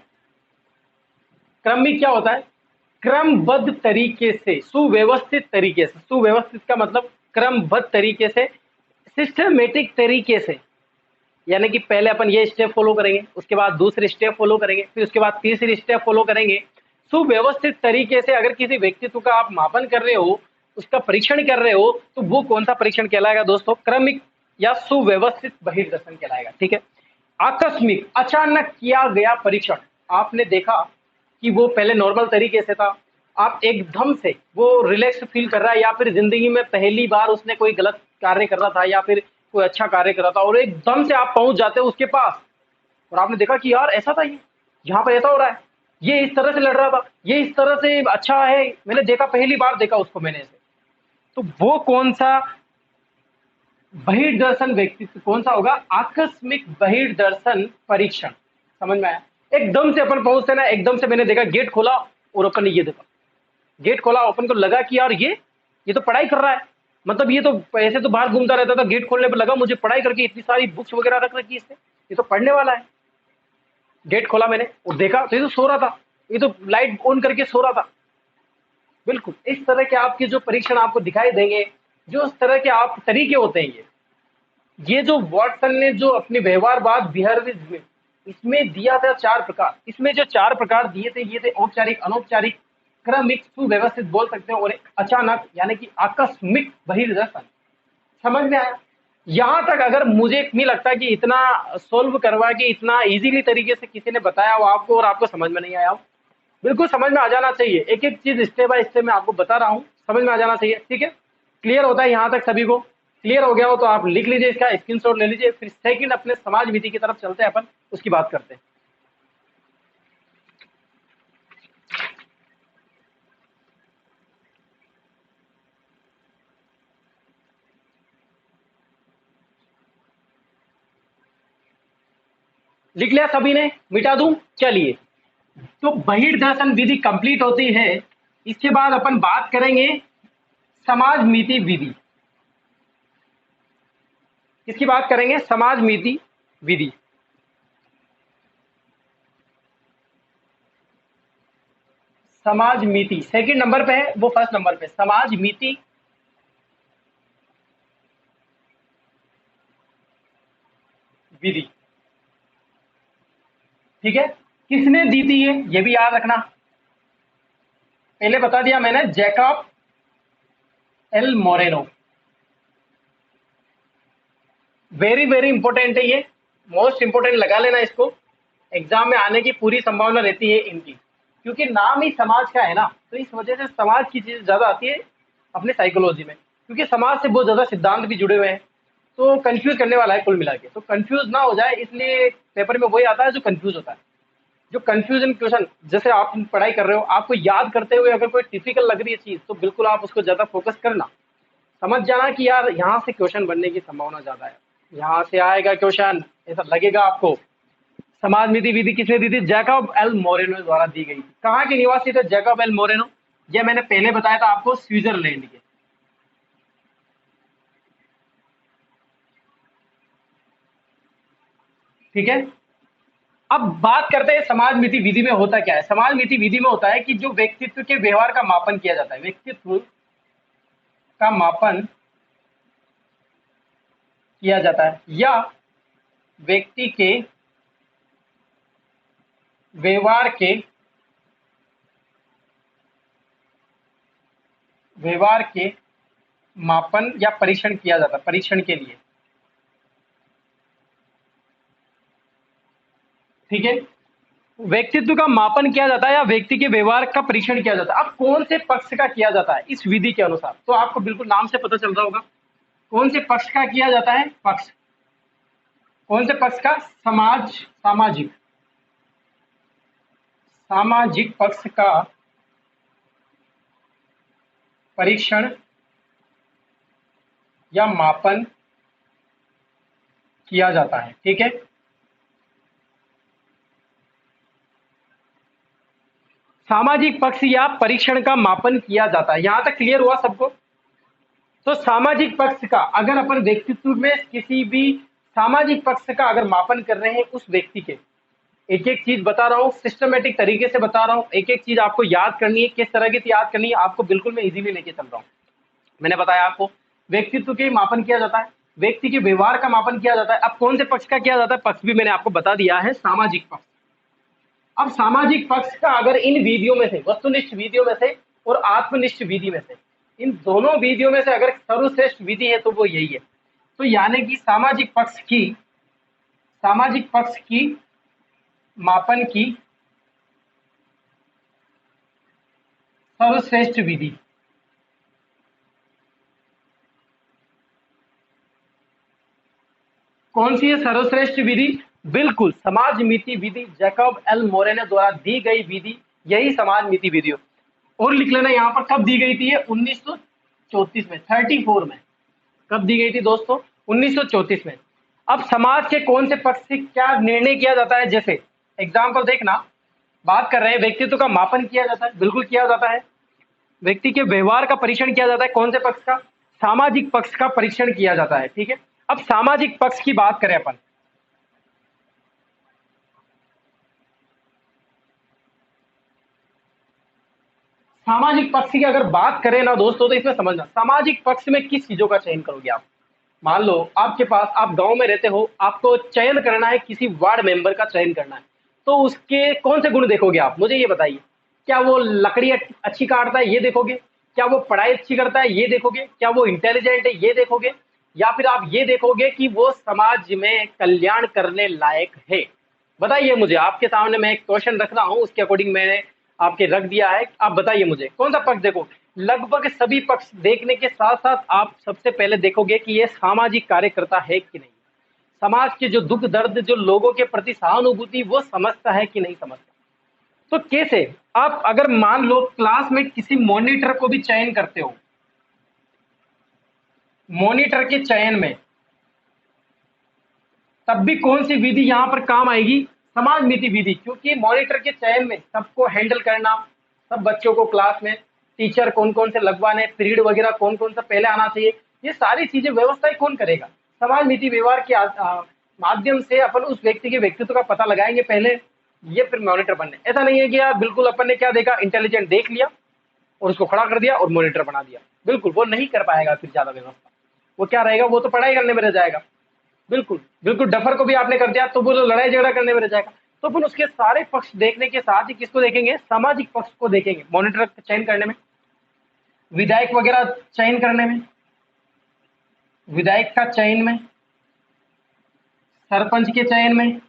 क्रमिक क्या होता है? क्रमबद्ध तरीके से, सुव्यवस्थित तरीके से, सुव्यवस्थित का मतलब क्रमबद्ध तरीके से, सिस्टमेटिक तरीके से, यानी कि पहले अपन ये स्टेप फॉलो करेंगे, उसके बाद दूसरे स्टेप फॉलो करेंगे, फिर उसके बाद तीसरी स्टेप फॉलो करेंगे। सुव्यवस्थित तरीके से अगर किसी व्यक्तित्व का आप मापन कर रहे हो, उसका परीक्षण कर रहे हो, तो वो कौन सा परीक्षण कहलाएगा दोस्तों? क्रमिक या सुव्यवस्थित बहिर्दर्शन कहलाएगा। ठीक है। आकस्मिक, अचानक किया गया परीक्षण, आपने देखा कि वो पहले नॉर्मल तरीके से था, आप एकदम से वो रिलैक्स फील कर रहा है, या फिर जिंदगी में पहली बार उसने कोई गलत कार्य कर रहा था या फिर कोई अच्छा कार्य कर रहा था, और एकदम से आप पहुंच जाते हो उसके पास, और आपने देखा कि यार ऐसा था, ये यहाँ पे ऐसा हो रहा है, ये इस तरह से लड़ रहा था, ये इस तरह से अच्छा है, मैंने देखा, पहली बार देखा उसको मैंने ऐसे। तो वो कौन सा बहिर्दर्शन व्यक्तित्व कौन सा होगा? आकस्मिक बहिर्दर्शन परीक्षण। समझ में आया? एकदम से अपन पहुंचते ना, एकदम से मैंने देखा, गेट खोला और अपन ने ये देखा, गेट खोला, अपन को लगा कि यार ये तो पढ़ाई कर रहा है, मतलब ये तो ऐसे तो बाहर घूमता रहता था, गेट खोलने पर लगा मुझे पढ़ाई करके इतनी सारी बुक्स वगैरह रख रखी इसने, ये तो पढ़ने वाला है। गेट खोला मैंने और देखा तो ये तो सो रहा था, ये तो लाइट ऑन करके सो रहा था। बिल्कुल इस तरह के आपके जो परीक्षण आपको दिखाई देंगे, जो इस तरह के आप तरीके होते हैं, ये जो वॉटसन ने जो अपने व्यवहारवाद बिहेवियरिज्म में इसमें दिया था 4 प्रकार, इसमें जो 4 प्रकार दिए थे, ये थे औपचारिक, अनौपचारिक, क्रमिक, सुव्यवस्थित बोल सकते हैं, और एक अचानक यानी कि आकस्मिक बहिर्दर्शन। समझ में आया? यहाँ तक अगर मुझे नहीं लगता कि इतना सोल्व करवा के इतना इजीली तरीके से किसी ने बताया हो आपको और आपको समझ में नहीं आया हो। बिल्कुल समझ में आ जाना चाहिए, एक एक चीज स्टेप बाय स्टेप मैं आपको बता रहा हूँ, समझ में आ जाना चाहिए। ठीक है, क्लियर होता है यहाँ तक सभी को? क्लियर हो गया हो तो आप लिख लीजिए, इसका स्क्रीनशॉट ले लीजिए। फिर सेकंड अपने समाज नीति की तरफ चलते हैं, अपन उसकी बात करते हैं। लिख लिया सभी ने? मिटा दूं? चलिए, तो बहिर्दर्शन विधि कंप्लीट होती है, इसके बाद अपन बात करेंगे समाज नीति विधि। किसकी बात करेंगे? समाज नीति विधि। समाज नीति सेकंड नंबर पे है, वो फर्स्ट नंबर पे समाज नीति विधि। ठीक है, किसने दी थी ये भी याद रखना। पहले बता दिया मैंने, Jacob L Moreno. Very very important है ये, मोस्ट इंपॉर्टेंट लगा लेना इसको, एग्जाम में आने की पूरी संभावना रहती है इनकी, क्योंकि नाम ही समाज का है ना, तो इस वजह से समाज की चीज ज्यादा आती है अपने साइकोलॉजी में, क्योंकि समाज से बहुत ज्यादा सिद्धांत भी जुड़े हुए हैं, तो कंफ्यूज करने वाला है कुल मिला के। तो कंफ्यूज ना हो जाए इसलिए पेपर में वही आता है जो कंफ्यूज होता है, जो कंफ्यूजन क्वेश्चन। जैसे आप पढ़ाई कर रहे हो, आपको याद करते हुए अगर कोई टिपिकल लग रही है चीज, तो बिल्कुल आप उसको ज्यादा फोकस करना, समझ जाना कि यार यहाँ से क्वेश्चन बनने की संभावना ज्यादा है, यहाँ से आएगा क्वेश्चन, ऐसा लगेगा आपको। समाज नीति विधि किसने दी थी? जैकब एल मोरेनो द्वारा दी गई थी। कहाँ के निवासी थे जैकब एल मोरेनो? ये मैंने पहले बताया था आपको, स्विट्जरलैंड के। ठीक है, अब बात करते हैं समाज नीति विधि में होता क्या है। समाज नीति विधि में होता है कि जो व्यक्तित्व के व्यवहार का मापन किया जाता है, व्यक्तित्व का मापन किया जाता है, या व्यक्ति के व्यवहार के मापन या परीक्षण किया जाता है, परीक्षण के लिए। ठीक है, व्यक्तित्व का मापन किया जाता है या व्यक्ति के व्यवहार का परीक्षण किया जाता है। अब कौन से पक्ष का किया जाता है इस विधि के अनुसार, तो आपको बिल्कुल नाम से पता चल रहा होगा कौन से पक्ष का किया जाता है। पक्ष कौन से पक्ष का? सामाजिक सामाजिक पक्ष का परीक्षण या मापन किया जाता है। ठीक है, सामाजिक पक्ष या परीक्षण का मापन किया जाता है। यहां तक क्लियर हुआ सबको? तो सामाजिक पक्ष का, अगर अपन व्यक्तित्व में किसी भी सामाजिक पक्ष का अगर मापन कर रहे हैं उस व्यक्ति के, एक एक चीज बता रहा हूँ, सिस्टमेटिक तरीके से बता रहा हूँ, एक एक चीज आपको याद करनी है, किस तरह की याद करनी है आपको, बिल्कुल मैं इजीली लेके चल रहा हूँ। मैंने बताया आपको व्यक्तित्व के मापन किया जाता है, व्यक्ति के व्यवहार का मापन किया जाता है। अब कौन से पक्ष का किया जाता है, पक्ष भी मैंने आपको बता दिया है, सामाजिक पक्ष। अब सामाजिक पक्ष का अगर इन विधियों में से, वस्तुनिष्ठ विधियों में से और आत्मनिष्ठ विधि में से, इन दोनों विधियों में से अगर सर्वश्रेष्ठ विधि है तो वो यही है। तो यानी कि सामाजिक पक्ष की मापन की सर्वश्रेष्ठ विधि कौन सी है? सर्वश्रेष्ठ विधि बिल्कुल समाज मीति विधि, जैकब एल मोरेने द्वारा दी गई विधि, यही समाज मीति विधि हो। और लिख लेना यहाँ पर कब दी गई थी, 1934 में, 34 में। कब दी गई थी दोस्तों? 1934 में। अब समाज के कौन से पक्ष से क्या निर्णय किया जाता है, जैसे एग्जाम्पल देखना, बात कर रहे हैं व्यक्तित्व का मापन किया जाता है, बिल्कुल किया जाता है। व्यक्ति के व्यवहार का परीक्षण किया जाता है, कौन से पक्ष का? सामाजिक पक्ष का परीक्षण किया जाता है। ठीक है, अब सामाजिक पक्ष की बात करें अपन, सामाजिक पक्ष की अगर बात करें ना दोस्तों, तो इसमें समझना सामाजिक पक्ष में किस चीजों का चयन करोगे आप। मान लो आपके पास, आप गांव में रहते हो, आपको चयन करना है, किसी वार्ड मेंबर का चयन करना है, तो उसके कौन से गुण देखोगे आप, मुझे ये बताइए। क्या वो लकड़ी अच्छी काटता है, ये देखोगे? क्या वो पढ़ाई अच्छी करता है, ये देखोगे? क्या वो इंटेलिजेंट है, ये देखोगे? या फिर आप ये देखोगे कि वो समाज में कल्याण करने लायक है? बताइए मुझे, आपके सामने मैं एक क्वेश्चन रख रहा हूं, उसके अकॉर्डिंग मैंने आपके रख दिया है, आप बताइए मुझे कौन सा पक्ष देखो। लगभग सभी पक्ष देखने के साथ साथ आप सबसे पहले देखोगे कि ये सामाजिक कार्यकर्ता है कि नहीं, समाज के जो दुख दर्द, जो लोगों के प्रति सहानुभूति, वो समझता है कि नहीं समझता। तो कैसे आप अगर मान लो क्लास में किसी मॉनिटर को भी चयन करते हो, मॉनिटर के चयन में, तब भी कौन सी विधि यहां पर काम आएगी? समाज नीति विधि, क्योंकि मॉनिटर के चयन में सबको हैंडल करना, सब बच्चों को क्लास में टीचर कौन कौन से लगवाने, पीरियड वगैरह कौन कौन सा पहले आना चाहिए, ये सारी चीजें व्यवस्थाएं कौन करेगा? समाज नीति व्यवहार के माध्यम से अपन उस व्यक्ति के व्यक्तित्व का पता लगाएंगे पहले, ये फिर मॉनिटर बनने। ऐसा नहीं है कि यार बिल्कुल अपन ने क्या देखा, इंटेलिजेंट देख लिया और उसको खड़ा कर दिया और मॉनिटर बना दिया, बिल्कुल वो नहीं कर पाएगा फिर ज्यादा व्यवस्था। वो क्या रहेगा, वो तो पढ़ाई करने में रह जाएगा। बिल्कुल बिल्कुल, डफर को भी आपने कर दिया तो वो लड़ाई झगड़ा करने में रह जाएगा। तो अपन उसके सारे पक्ष देखने के साथ ही किसको देखेंगे? सामाजिक पक्ष को देखेंगे, मॉनिटर चयन करने में, विधायक वगैरह चयन करने में, विधायक का चयन में, सरपंच के चयन में,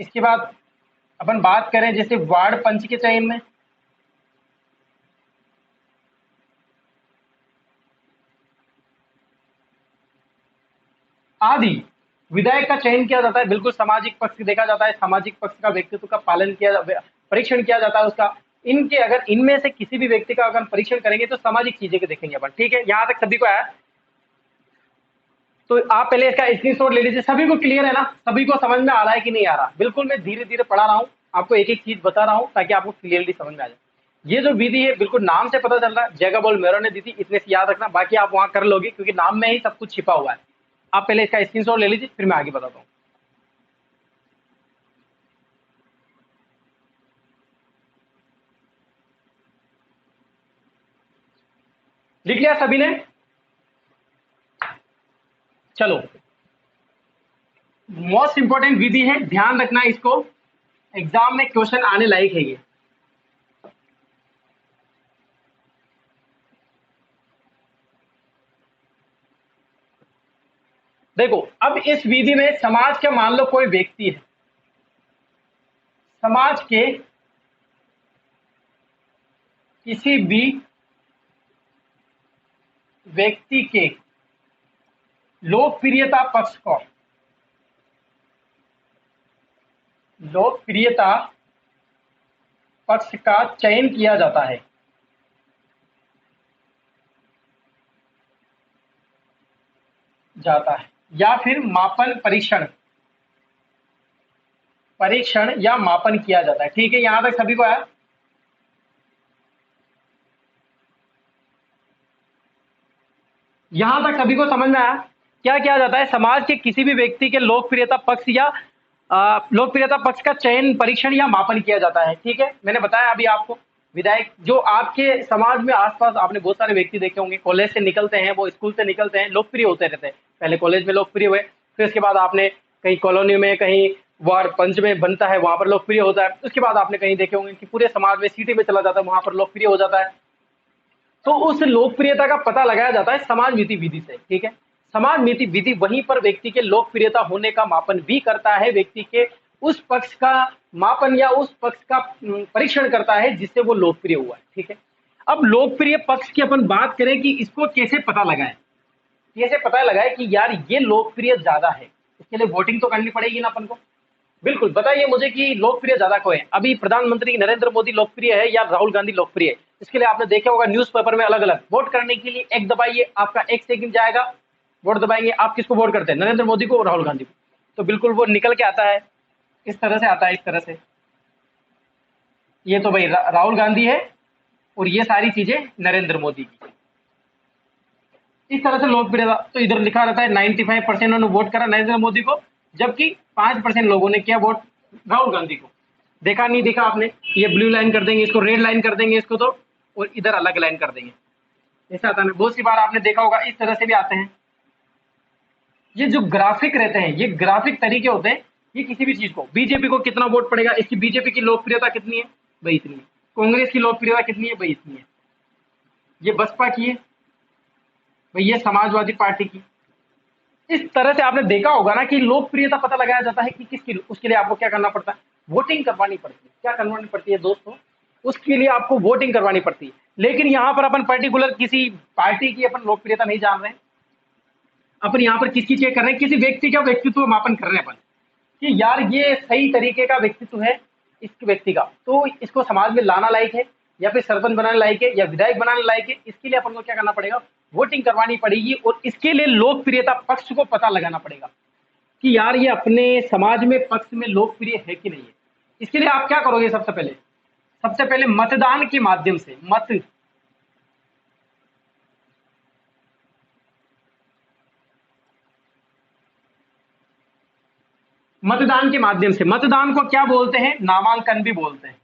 इसके बाद अपन बात करें जैसे वार्ड पंच के चयन में, आदि। विधायक का चयन किया जाता है, बिल्कुल सामाजिक पक्ष देखा जाता है, सामाजिक पक्ष का व्यक्तित्व का पालन किया, परीक्षण किया जाता है उसका। इनके अगर इनमें से किसी भी व्यक्ति का अगर परीक्षण करेंगे तो सामाजिक चीजें के देखेंगे अपन। ठीक है, यहाँ तक सभी को आया? तो आप पहले इसका स्क्रीनशॉट ले लीजिए। सभी को क्लियर है ना? सभी को समझ में आ रहा है कि नहीं आ रहा? बिल्कुल मैं धीरे धीरे पढ़ा रहा हूँ, आपको एक एक चीज बता रहा हूँ ताकि आपको क्लियरली समझ में आ जाए। ये जो विधि है बिल्कुल नाम से पता चल रहा है, जैकब एल मोरेने ने दी थी, इतने से याद रखना, बाकी आप वहां कर लोगे क्योंकि नाम में ही सब कुछ छिपा हुआ है। आप पहले इसका स्क्रीनशॉट ले लीजिए, फिर मैं आगे बताता हूँ। लिख लिया सभी ने? चलो, मोस्ट इंपॉर्टेंट विधि है, ध्यान रखना इसको, एग्जाम में क्वेश्चन आने लायक है ये। देखो, अब इस विधि में समाज के, मान लो कोई व्यक्ति है, समाज के किसी भी व्यक्ति के लोकप्रियता पक्ष को, लोकप्रियता पक्ष का चयन किया जाता है, या फिर मापन परीक्षण, परीक्षण या मापन किया जाता है। ठीक है, यहां तक सभी को आया? यहां तक सभी को समझ में आया? क्या किया जाता है, समाज के किसी भी व्यक्ति के लोकप्रियता पक्ष या लोकप्रियता पक्ष का चयन, परीक्षण या मापन किया जाता है। ठीक है, मैंने बताया अभी आपको। विधायक जो आपके समाज में आसपास आपने बहुत सारे व्यक्ति देखे होंगे, कॉलेज से निकलते हैं, वो स्कूल से निकलते हैं, लोकप्रिय होते रहते हैं। पहले कॉलेज में लोकप्रिय हुए, फिर उसके बाद आपने कहीं कॉलोनी में, कहीं वार्ड पंच में बनता है, वहां पर लोकप्रिय होता है। उसके बाद आपने कहीं देखे होंगे कि पूरे समाज में सिटी में चला जाता है, वहां पर लोकप्रिय हो जाता है। तो उस लोकप्रियता का पता लगाया जाता है समाज नीति विधि से। ठीक है, समाज नीति विधि वहीं पर व्यक्ति के लोकप्रियता होने का मापन भी करता है, व्यक्ति के उस पक्ष का मापन या उस पक्ष का परीक्षण करता है जिससे वो लोकप्रिय हुआ है। ठीक है, अब लोकप्रिय पक्ष की अपन बात करें कि इसको कैसे पता लगाएं, कैसे पता लगाए कि यार ये लोकप्रिय ज्यादा है। इसके लिए वोटिंग तो करनी पड़ेगी ना अपन को। बिल्कुल, बताइए मुझे कि लोकप्रिय ज्यादा को है। अभी प्रधानमंत्री नरेंद्र मोदी लोकप्रिय है या राहुल गांधी लोकप्रिय है? इसके लिए आपने देखा होगा न्यूज़पेपर में अलग अलग वोट करने के लिए एक दबाइए, आपका एक सेकंड जाएगा, वोट दबाएंगे, आप किसको वोट करते हैं, नरेंद्र मोदी को और राहुल गांधी को? तो बिल्कुल वो निकल के आता है, इस तरह से आता है, इस तरह से। ये तो भाई राहुल गांधी है और ये सारी चीजें नरेंद्र मोदी की। इस तरह से लोकप्रियता तो इधर लिखा रहता है 95% उन्होंने वोट करा नरेंद्र मोदी को, जबकि 5% लोगों ने किया वोट राहुल गांधी को। देखा नहीं देखा आपने? ये ब्लू लाइन कर देंगे, इसको रेड लाइन कर देंगे, इसको तो, और इधर अलग लाइन कर देंगे। ऐसा आता है, बहुत सी बार आपने देखा होगा, इस तरह से भी आते हैं। ये जो ग्राफिक रहते हैं, ये ग्राफिक तरीके होते हैं। ये किसी भी चीज को, बीजेपी को कितना वोट पड़ेगा, इसकी बीजेपी की लोकप्रियता कितनी है भाई, इतनी है। कांग्रेस की लोकप्रियता कितनी है भाई, इतनी है। ये बसपा की है भाई, ये समाजवादी पार्टी की। इस तरह से आपने देखा होगा ना कि लोकप्रियता पता लगाया जाता है कि किसकी। उसके लिए आपको क्या करना पड़ता है, वोटिंग करवानी पड़ती है। क्या करवानी पड़ती है दोस्तों, उसके लिए आपको वोटिंग करवानी पड़ती है। लेकिन यहाँ पर अपन पर्टिकुलर किसी पार्टी की अपन लोकप्रियता नहीं जान रहे हैं, अपन यहाँ पर किसकी चेक कर रहे हैं, किसी व्यक्ति का व्यक्तित्व मापन कर रहे हैं अपन कि यार ये सही तरीके का व्यक्तित्व है इस व्यक्ति का, तो इसको समाज में लाना लायक है, या फिर सरपंच बनाने लायक है, या विधायक बनाने लायक है। इसके लिए अपन को क्या करना पड़ेगा, वोटिंग करवानी पड़ेगी, और इसके लिए लोकप्रियता पक्ष को पता लगाना पड़ेगा कि यार ये अपने समाज में पक्ष में लोकप्रिय है कि नहीं है। इसके लिए आप क्या करोगे, सबसे पहले मतदान के माध्यम से, मतदान के माध्यम से, मतदान को क्या बोलते हैं, नामांकन भी बोलते हैं।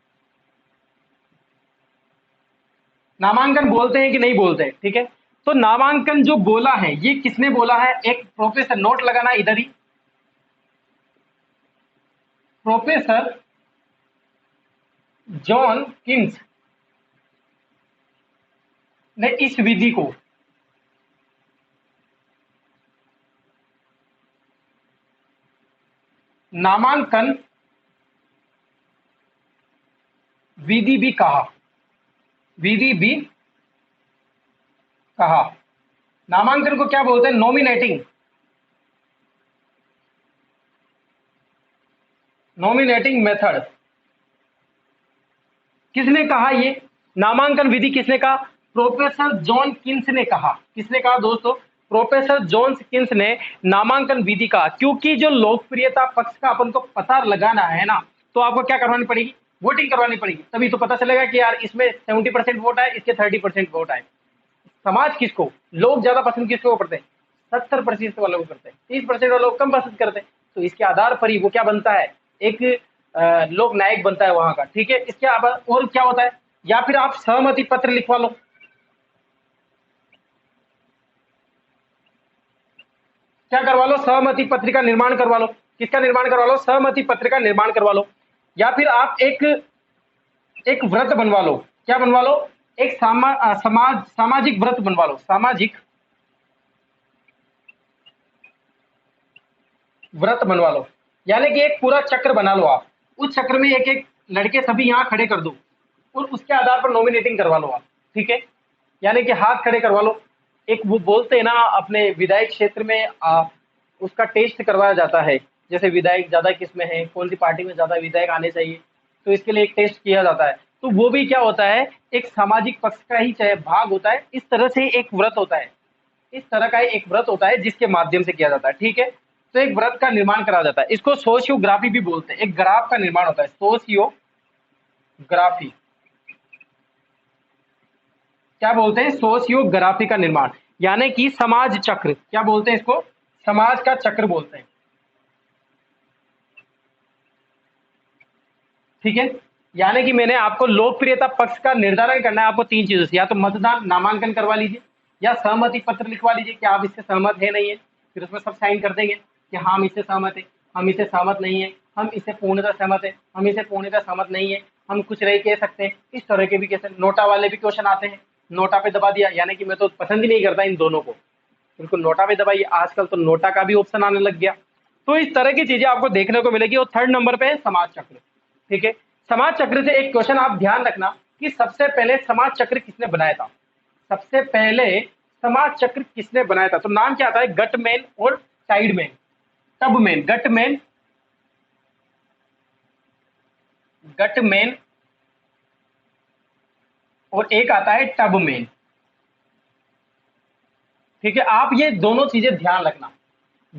नामांकन बोलते हैं कि नहीं बोलते हैं? ठीक है, तो नामांकन जो बोला है, ये किसने बोला है, एक प्रोफेसर, नोट लगाना इधर ही, प्रोफेसर जॉन किन्स ने इस विधि को नामांकन विधि भी कहा, विधि भी कहा। नामांकन को क्या बोलते हैं, नॉमिनेटिंग, नॉमिनेटिंग मेथड। किसने कहा ये नामांकन विधि, किसने कहा, प्रोफेसर जॉन किन्स ने कहा। किसने कहा दोस्तों, प्रोफेसर जॉन किन्स ने नामांकन विधि कहा। क्योंकि जो लोकप्रियता पक्ष का अपन को पता लगाना है ना, तो आपको क्या करवानी पड़ेगी, वोटिंग करवानी पड़ेगी। तभी तो पता चलेगा कि यार इसमें 70% वोट आए, इसके 30% वोट आए। समाज किसको, लोग ज्यादा पसंद किसको करते हैं, 70% वालों को करते हैं, 30% वालों को कम पसंद करते हैं। तो इसके आधार पर ही वो क्या बनता है, एक लोक नायक बनता है वहां का। ठीक है, इसके और क्या होता है, या फिर आप सहमति पत्र लिखवा लो। क्या करवा लो, सहमति पत्र का निर्माण करवा लो। किसका निर्माण करवा लो, सहमति पत्र का निर्माण करवा लो। या फिर आप एक व्रत बनवा लो। क्या बनवा लो, एक सामाजिक व्रत बनवा लो, सामाजिक व्रत बनवा लो। यानी कि एक पूरा चक्र बना लो आप, उस चक्र में एक एक लड़के सभी यहाँ खड़े कर दो, और उसके आधार पर नॉमिनेटिंग करवा लो आप। ठीक है, यानी कि हाथ खड़े करवा लो। एक वो बोलते हैं ना अपने विधायक क्षेत्र में, उसका टेस्ट करवाया जाता है, जैसे विधायक ज्यादा किस में है, कौन सी पार्टी में ज्यादा विधायक आने चाहिए, तो इसके लिए एक टेस्ट किया जाता है। तो वो भी क्या होता है, एक सामाजिक पक्ष का ही चाहे भाग होता है। इस तरह से एक व्रत होता है, इस तरह का एक व्रत होता है जिसके माध्यम से किया जाता है। ठीक है, तो एक व्रत का निर्माण करा जाता है, इसको सोशियोग्राफी भी बोलते हैं। एक ग्राफ का निर्माण होता है, सोशियोग्राफी। क्या बोलते हैं, सोशियोग्राफी का निर्माण। यानी कि समाज चक्र। क्या बोलते हैं इसको? समाज का चक्र बोलते हैं। ठीक है, यानी कि मैंने आपको लोकप्रियता पक्ष का निर्धारण करना है आपको तीन चीजों से, या तो मतदान नामांकन करवा लीजिए, या सहमति पत्र लिखवा लीजिए कि आप इससे सहमत है नहीं है, फिर उसमें सब साइन कर देंगे कि हाँ हम इससे सहमत है, हम इससे सहमत नहीं है, हम इससे पूर्णतः सहमत है, हम इससे पूर्णतः सहमत नहीं है, हम कुछ रह कह सकते हैं। इस तरह के भी कैसे नोटा वाले भी क्वेश्चन आते हैं। नोटा पे दबा दिया, यानी कि मैं तो पसंद ही नहीं करता इन दोनों को, बिल्कुल नोटा पे दबाइए। आजकल तो नोटा का भी ऑप्शन आने लग गया। तो इस तरह की चीजें आपको देखने को मिलेगी। और थर्ड नंबर पे है समाज चक्र। ठीक है, समाज चक्र से एक क्वेश्चन आप ध्यान रखना कि सबसे पहले समाज चक्र किसने बनाया था। सबसे पहले समाज चक्र किसने बनाया था? तो नाम क्या आता है? गटमैन और टाइडमैन, टबमैन, गटमैन, गटमैन और एक आता है टबमैन। ठीक है, आप ये दोनों चीजें ध्यान रखना।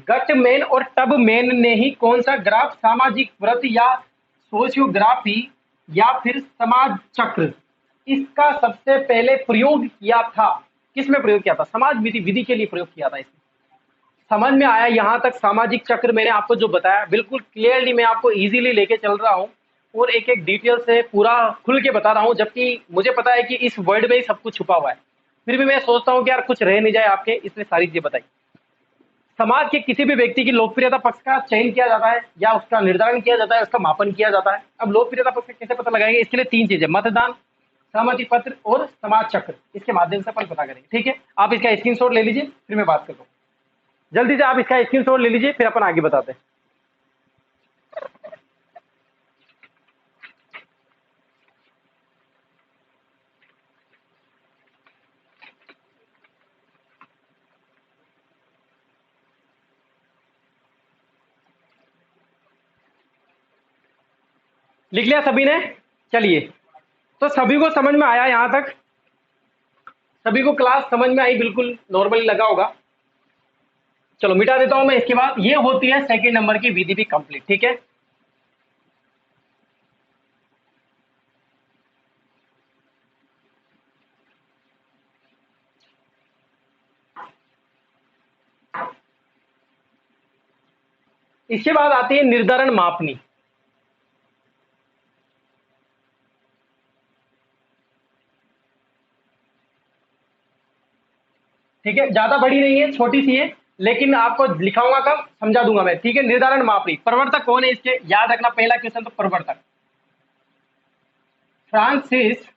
गटमैन और टबमैन ने ही कौन सा ग्राफ, सामाजिक व्रत या सोशियोग्राफी या फिर समाज चक्र, इसका सबसे पहले प्रयोग किया था। किसमें प्रयोग किया था? समाज विधि विधि के लिए प्रयोग किया था। इसमें समझ में आया? यहां तक सामाजिक चक्र मैंने आपको जो बताया बिल्कुल क्लियरली मैं आपको इजीली लेके चल रहा हूं और एक एक डिटेल से पूरा खुल के बता रहा हूं, जबकि मुझे पता है कि इस वर्ड में ही सब कुछ छुपा हुआ है। फिर भी मैं सोचता हूं कि यार कुछ रह नहीं जाए आपके, इसलिए सारी चीजें बताई। समाज के किसी भी व्यक्ति की लोकप्रियता पक्ष का चयन किया जाता है या उसका निर्धारण किया जाता है, उसका मापन किया जाता है। अब लोकप्रियता पक्ष का कैसे पता लगाएंगे? इसके लिए तीन चीजें, मतदान, सहमति पत्र और समाज चक्र, इसके माध्यम से अपन पता करेंगे। ठीक है, आप इसका स्क्रीनशॉट ले लीजिए, फिर मैं बात करता हूँ। जल्दी से आप इसका स्क्रीनशॉट ले लीजिए, फिर अपन आगे बताते हैं। लिख लिया सभी ने? चलिए, तो सभी को समझ में आया यहां तक? सभी को क्लास समझ में आई? बिल्कुल नॉर्मली लगा होगा। चलो मिटा देता हूं मैं। इसके बाद ये होती है सेकंड नंबर की विधि भी कंप्लीट। ठीक है, इसके बाद आती है निर्धारण मापनी। ठीक है, ज्यादा बड़ी नहीं है, छोटी सी है, लेकिन आपको लिखाऊंगा कब, समझा दूंगा मैं। ठीक है, निर्धारण मापनी। प्रवर्तक कौन है इसके? याद रखना, पहला क्वेश्चन तो प्रवर्तक फ्रांसिस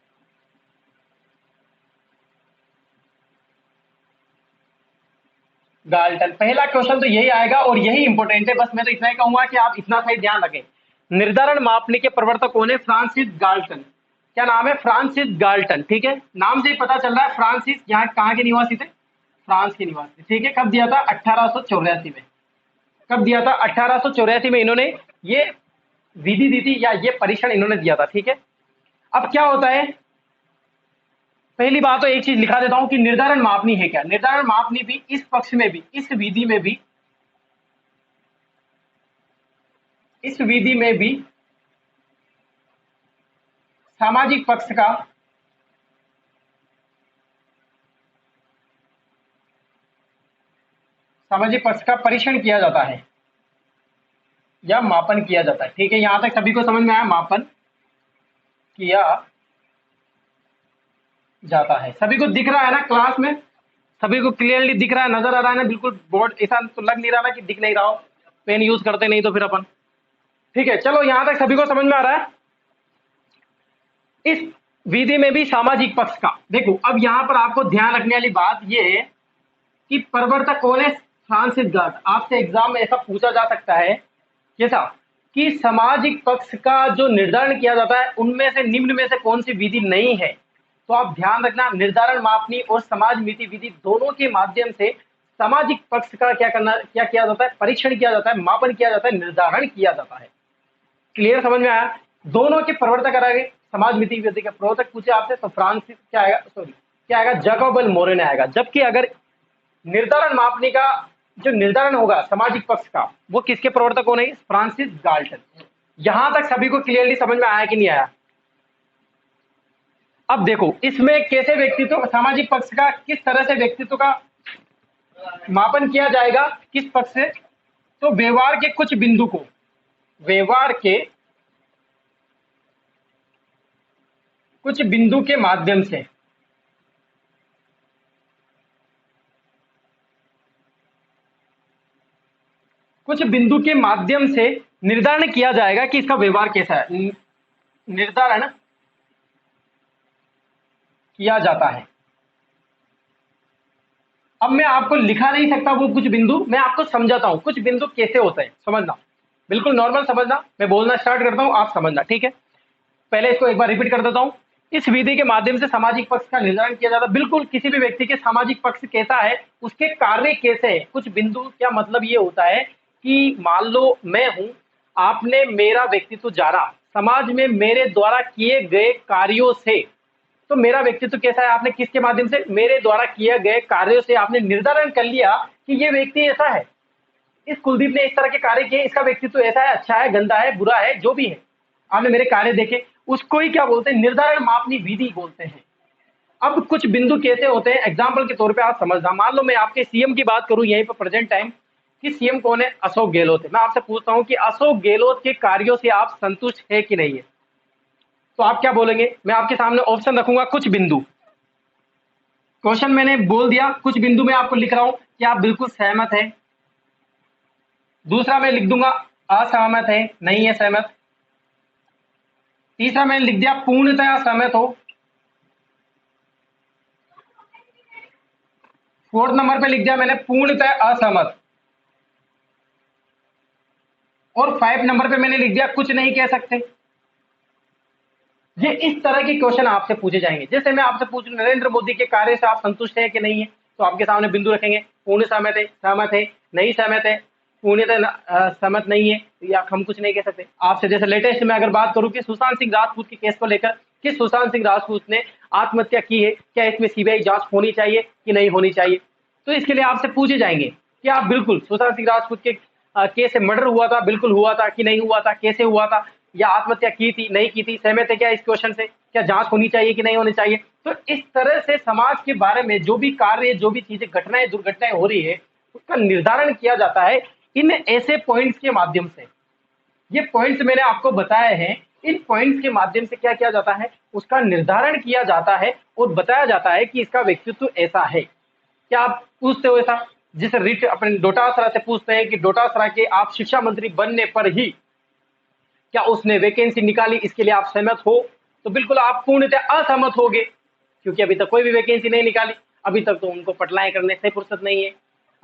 गाल्टन। पहला क्वेश्चन तो यही आएगा और यही इंपॉर्टेंट है। बस मैं तो इतना ही कहूंगा कि आप इतना सही ध्यान रखें। निर्धारण मापने के प्रवर्तक कौन है? Francis Galton. क्या नाम है? Francis Galton. ठीक है, नाम से ही पता चल रहा है फ्रांसिस यहाँ कहाँ के निवासी थे? फ्रांस के निवासी। ठीक है, कब दिया था? 1884 में। कब दिया था? 1884 में इन्होंने ये विधि दी थी, या ये परीक्षण इन्होंने दिया था। ठीक है, अब क्या होता है? पहली बात तो एक चीज लिखा देता हूं कि निर्धारण मापनी है क्या। निर्धारण मापनी भी इस पक्ष में भी, इस विधि में भी, इस विधि में भी सामाजिक पक्ष का सामाजिक पक्ष का परीक्षण किया जाता है या मापन किया जाता है। ठीक है, यहां तक सभी को समझ में आया? मापन किया जाता है। सभी को दिख रहा है ना क्लास में? सभी को क्लियरली दिख रहा है, नजर आ रहा है ना? बिल्कुल बोर्ड ऐसा तो लग नहीं रहा ना कि दिख नहीं रहा हो, पेन यूज करते नहीं तो फिर अपन। ठीक है, चलो यहां तक सभी को समझ में आ रहा है? इस विधि में भी सामाजिक पक्ष का देखो। अब यहां पर आपको ध्यान रखने वाली बात यह है कि प्रवर्तक कौन है? Francis Galton. आपसे एग्जाम में ऐसा पूछा जा सकता है जैसा कि सामाजिक पक्ष का जो निर्धारण किया जाता है उनमें से निम्न में से कौन सी विधि नहीं है। तो आप ध्यान रखना, निर्धारण मापनी और समाज मिति विधि दोनों के माध्यम से सामाजिक पक्ष का क्या किया जाता है? परीक्षण किया जाता है, मापन किया जाता है, निर्धारण किया जाता है। क्लियर, समझ में आया? दोनों के प्रवर्तक आ गए। समाज मिति विधि के प्रवर्तक पूछे आपसे तो फ्रांसिस क्या आएगा, सॉरी क्या आएगा? जैकोब मोरेन आएगा। जबकि अगर निर्धारण मापने का जो निर्धारण होगा सामाजिक पक्ष का, वो किसके प्रवर्तक होने? Francis Galton. यहां तक सभी को क्लियरली समझ में आया कि नहीं आया? अब देखो इसमें कैसे व्यक्तित्व, सामाजिक पक्ष का किस तरह से व्यक्तित्व का मापन किया जाएगा किस पक्ष से? तो व्यवहार के कुछ बिंदु को, व्यवहार के कुछ बिंदु के माध्यम से, कुछ बिंदु के माध्यम से निर्धारण किया जाएगा कि इसका व्यवहार कैसा है। निर्धारण किया जाता है। अब मैं आपको लिखा नहीं सकता वो कुछ बिंदु, मैं आपको समझाता हूं कुछ बिंदु कैसे होते हैं, समझना, बिल्कुल नॉर्मल समझना। मैं बोलना स्टार्ट करता हूं, आप समझना, ठीक है? पहले इसको एक बार रिपीट कर देता हूं। इस विधि के माध्यम से सामाजिक पक्ष का निर्धारण किया जाता है। बिल्कुल किसी भी व्यक्ति के सामाजिक पक्ष कैसा है, उसके कार्य कैसे है। कुछ बिंदु क्या मतलब ये होता है कि मान लो मैं हूं, आपने मेरा व्यक्तित्व जाना, समाज में मेरे द्वारा किए गए कार्यों से, तो मेरा व्यक्तित्व कैसा है, आपने किसके माध्यम से, मेरे द्वारा किए गए कार्यों से आपने निर्धारण कर लिया कि ये व्यक्ति ऐसा है, इस कुलदीप ने इस तरह के कार्य किए, इसका व्यक्तित्व ऐसा है, अच्छा है, गंदा है, बुरा है, जो भी है, आपने मेरे कार्य देखे, उसको ही क्या बोलते हैं, निर्धारण मापनी विधि बोलते हैं। अब कुछ बिंदु कैसे होते हैं, एग्जाम्पल के तौर पे आप समझना। मान लो मैं आपके सीएम की बात करूं यहीं पर प्रेजेंट टाइम कि सीएम कौन है, अशोक गहलोत है। मैं आपसे पूछता हूं कि अशोक गहलोत के कार्यों से आप संतुष्ट है कि नहीं है, तो आप क्या बोलेंगे? मैं आपके सामने ऑप्शन रखूंगा, कुछ बिंदु, क्वेश्चन मैंने बोल दिया, कुछ बिंदु मैं आपको लिख रहा हूं कि आप बिल्कुल सहमत है। दूसरा मैं लिख दूंगा असहमत है, नहीं है सहमत। तीसरा मैंने लिख दिया पूर्णतः सहमत हो। फोर्थ नंबर पे लिख दिया मैंने पूर्णतः असहमत। और 5 नंबर पे मैंने लिख दिया कुछ नहीं कह सकते। ये इस तरह के क्वेश्चन आपसे पूछे जाएंगे। जैसे मैं आपसे पूछ नरेंद्र मोदी के कार्य से आप संतुष्ट है कि नहीं है, तो आपके सामने बिंदु रखेंगे, पूर्ण सहमत है, सहमत है, नहीं सहमत है, पूर्णतः सहमत नहीं है, या हम कुछ नहीं कह सकते। आपसे जैसे लेटेस्ट में अगर बात करूं कि सुशांत सिंह राजपूत के केस को लेकर कि सुशांत सिंह राजपूत ने आत्महत्या की है, क्या इसमें सीबीआई जांच होनी चाहिए कि नहीं होनी चाहिए, तो इसके लिए आपसे पूछे जाएंगे कि आप बिल्कुल सुशांत सिंह राजपूत के केस से मर्डर हुआ था, बिल्कुल हुआ था कि नहीं हुआ था, कैसे हुआ था, या आत्महत्या की थी नहीं की थी, सहमत है क्या इस क्वेश्चन से, क्या जांच होनी चाहिए कि नहीं होनी चाहिए। तो इस तरह से समाज के बारे में जो भी कार्य, जो भी चीजें, घटनाएं, दुर्घटनाएं हो रही है, उसका निर्धारण किया जाता है इन ऐसे पॉइंट्स के माध्यम से। ये पॉइंट्स मैंने आपको बताए हैं, इन पॉइंट्स के माध्यम से क्या किया जाता है, उसका निर्धारण किया जाता है और बताया जाता है कि इसका व्यक्तित्व ऐसा है। क्या आप पूछते हो ऐसा, जिस रिट अपने डोटासरा से पूछते हैं कि डोटासरा के आप शिक्षा मंत्री बनने पर ही क्या उसने वैकेंसी निकाली, इसके लिए आप सहमत हो, तो बिल्कुल आप पूर्णतः असहमत होगे, क्योंकि अभी तक कोई भी वैकेंसी नहीं निकाली, अभी तक तो उनको पटलाएं करने से फुर्सत नहीं है,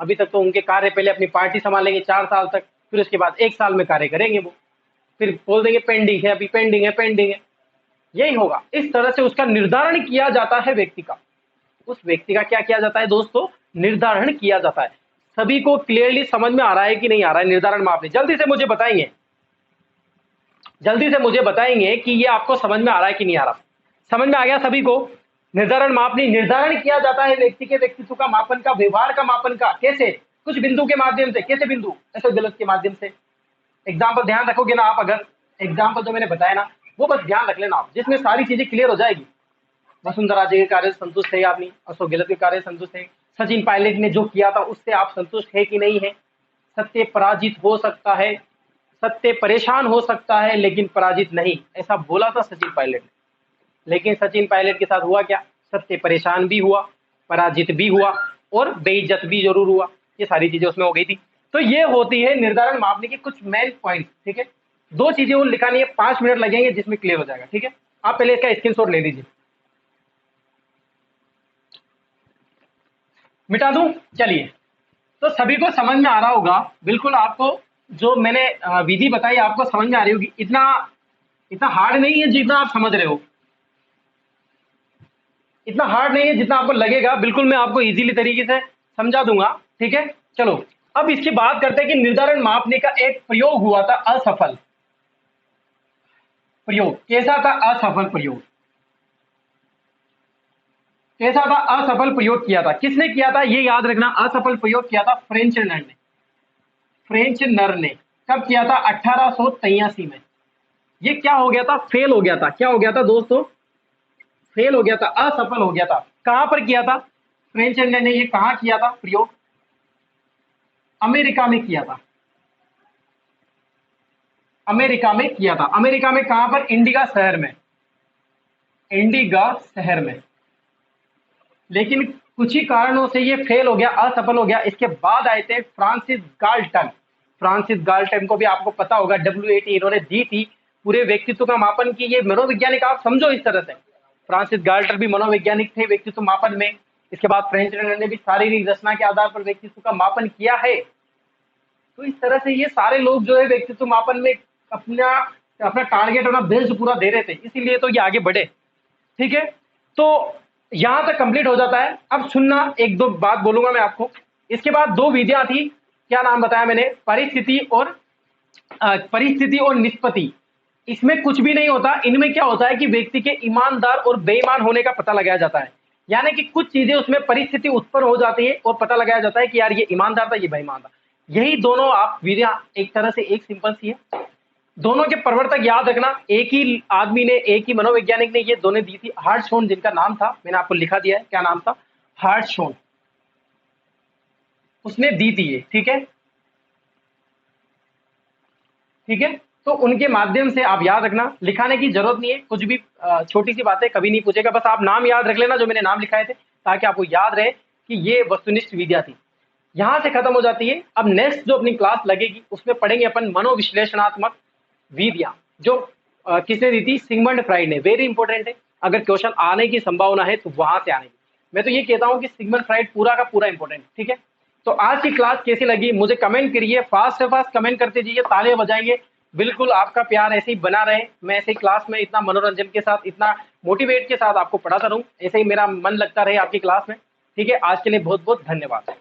अभी तक तो उनके कार्य, पहले अपनी पार्टी संभालेंगे 4 साल तक, फिर उसके बाद 1 साल में कार्य करेंगे वो, फिर बोल देंगे पेंडिंग है, अभी पेंडिंग है, पेंडिंग है, यही होगा। इस तरह से उसका निर्धारण किया जाता है व्यक्ति का, उस व्यक्ति का क्या किया जाता है दोस्तों, निर्धारण किया जाता है। सभी को क्लियरली समझ में आ रहा है कि नहीं आ रहा है निर्धारण मापने? जल्दी से मुझे बताएंगे, जल्दी से मुझे बताएंगे कि ये आपको समझ में आ रहा है कि नहीं आ रहा। समझ में आ गया सभी को? निर्धारण मापनी, निर्धारण किया जाता है व्यक्ति के व्यक्तित्व का मापन का, व्यवहार का मापन का, कैसे, कुछ बिंदु के माध्यम से। कैसे बिंदु? ऐसे गलत के माध्यम से। एग्जाम्पल ध्यान रखोगे ना आप, अगर एग्जाम्पल जो मैंने बताया ना वो बस ध्यान रख लेना आप, जिसमें सारी चीजें क्लियर हो जाएगी। वसुंधरा जी के कार्य से संतुष्ट है आपने, अशोक गहलोत के कार्य से संतुष्ट है, सचिन पायलट ने जो किया था उससे आप संतुष्ट है कि नहीं है। सत्य पराजित हो सकता है, सत्य परेशान हो सकता है, लेकिन पराजित नहीं, ऐसा बोला था सचिन पायलट ने। लेकिन सचिन पायलट के साथ हुआ क्या? सत्य परेशान भी हुआ, पराजित भी हुआ और बेइज्जत भी जरूर हुआ। ये सारी चीजें उसमें हो गई थी। तो ये होती है निर्धारण मापने की कुछ मेन पॉइंट, ठीक है? 2 चीजें और लिखानी है, 5 मिनट लगेंगे जिसमें क्लियर हो जाएगा, ठीक है? आप पहले इसका स्क्रीनशॉट ले लीजिए। मिटा दूं? चलिए, तो सभी को समझ में आ रहा होगा, बिल्कुल आपको जो मैंने विधि बताई आपको समझ में आ रही होगी। इतना इतना हार्ड नहीं है जितना आप समझ रहे हो, इतना हार्ड नहीं है जितना आपको लगेगा, बिल्कुल मैं आपको इजीली तरीके से समझा दूंगा, ठीक है? चलो अब इसकी बात करते हैं कि निर्धारण मापने का एक प्रयोग हुआ था, असफल प्रयोग। कैसा था असफल प्रयोग? कैसा था असफल प्रयोग किया था? किसने किया था ये याद रखना, असफल प्रयोग किया था फ्रेंच नर ने। फ्रेंच नर ने कब किया था? 1883 में। ये क्या हो गया था? फेल हो गया था। क्या हो गया था दोस्तों? फेल हो गया था, असफल हो गया था। कहां पर किया था फ्रेंच नर ने? ये कहां किया था प्रयोग? अमेरिका में किया था। अमेरिका में किया था। अमेरिका में कहां पर? इंडिगा शहर में। इंडिगा शहर में। लेकिन कुछ ही कारणों से ये फेल हो गया, असफल हो गया। इसके बाद आए थे फ्रांसिस गाल्टन। फ्रांसिस गाल्टन को भी आपको पता होगा, WAT इन्होंने दी थी पूरे व्यक्तित्व का मापन की। ये मनोवैज्ञानिक आप समझो इस तरह से, फ्रांसिस गाल्टन भी मनोवैज्ञानिक थे व्यक्तित्व मापन में। इसके बाद फ्रेंच रेनर ने भी शारीरिक रचना के आधार पर व्यक्तित्व का मापन किया है। तो इस तरह से ये सारे लोग जो है व्यक्तित्व मापन में अपना अपना टारगेट, अपना बेस्ट पूरा दे रहे थे, इसीलिए तो ये आगे बढ़े। ठीक है, तो यहां तक कंप्लीट हो जाता है। अब सुनना, एक दो बात बोलूंगा मैं आपको। इसके बाद दो विधियां थी, क्या नाम बताया मैंने? परिस्थिति और निष्पत्ति। इसमें कुछ भी नहीं होता। इनमें क्या होता है कि व्यक्ति के ईमानदार और बेईमान होने का पता लगाया जाता है। यानी कि कुछ चीजें उसमें परिस्थिति उत्पन्न हो जाती है और पता लगाया जाता है कि यार ये ईमानदार था, ये बेईमान था। यही दोनों आप विधियां एक तरह से एक सिंपल सी है। दोनों के प्रवर्तक याद रखना, एक ही आदमी ने, एक ही मनोवैज्ञानिक ने ये दोनों दी थी। हार्टशॉन जिनका नाम था, मैंने आपको लिखा दिया है, क्या नाम था? हार्टशॉन, उसने दी थी ये। ठीक है, ठीक है। तो उनके माध्यम से आप याद रखना, लिखाने की जरूरत नहीं है कुछ भी। छोटी सी बातें कभी नहीं पूछेगा, बस आप नाम याद रख लेना जो मैंने नाम लिखाए थे, ताकि आपको याद रहे कि ये वस्तुनिष्ठ विद्या थी। यहां से खत्म हो जाती है। अब नेक्स्ट जो अपनी क्लास लगेगी उसमें पढ़ेंगे अपन मनोविश्लेषणात्मक विधियां, जो किसने दी थी? सिगमंड फ्राइड ने। वेरी इंपॉर्टेंट है, अगर क्वेश्चन आने की संभावना है तो वहां से आने की। मैं तो ये कहता हूं कि सिगमंड फ्राइड पूरा का पूरा इंपॉर्टेंट। ठीक है, तो आज की क्लास कैसी लगी मुझे कमेंट करिए, फास्ट से फास्ट कमेंट करते जाइए, तालियां बजाएंगे। बिल्कुल आपका प्यार ऐसे ही बना रहे, मैं ऐसे ही क्लास में इतना मनोरंजन के साथ, इतना मोटिवेट के साथ आपको पढ़ाता रहूं, ऐसे ही मेरा मन लगता रहे आपकी क्लास में। ठीक है, आज के लिए बहुत बहुत धन्यवाद।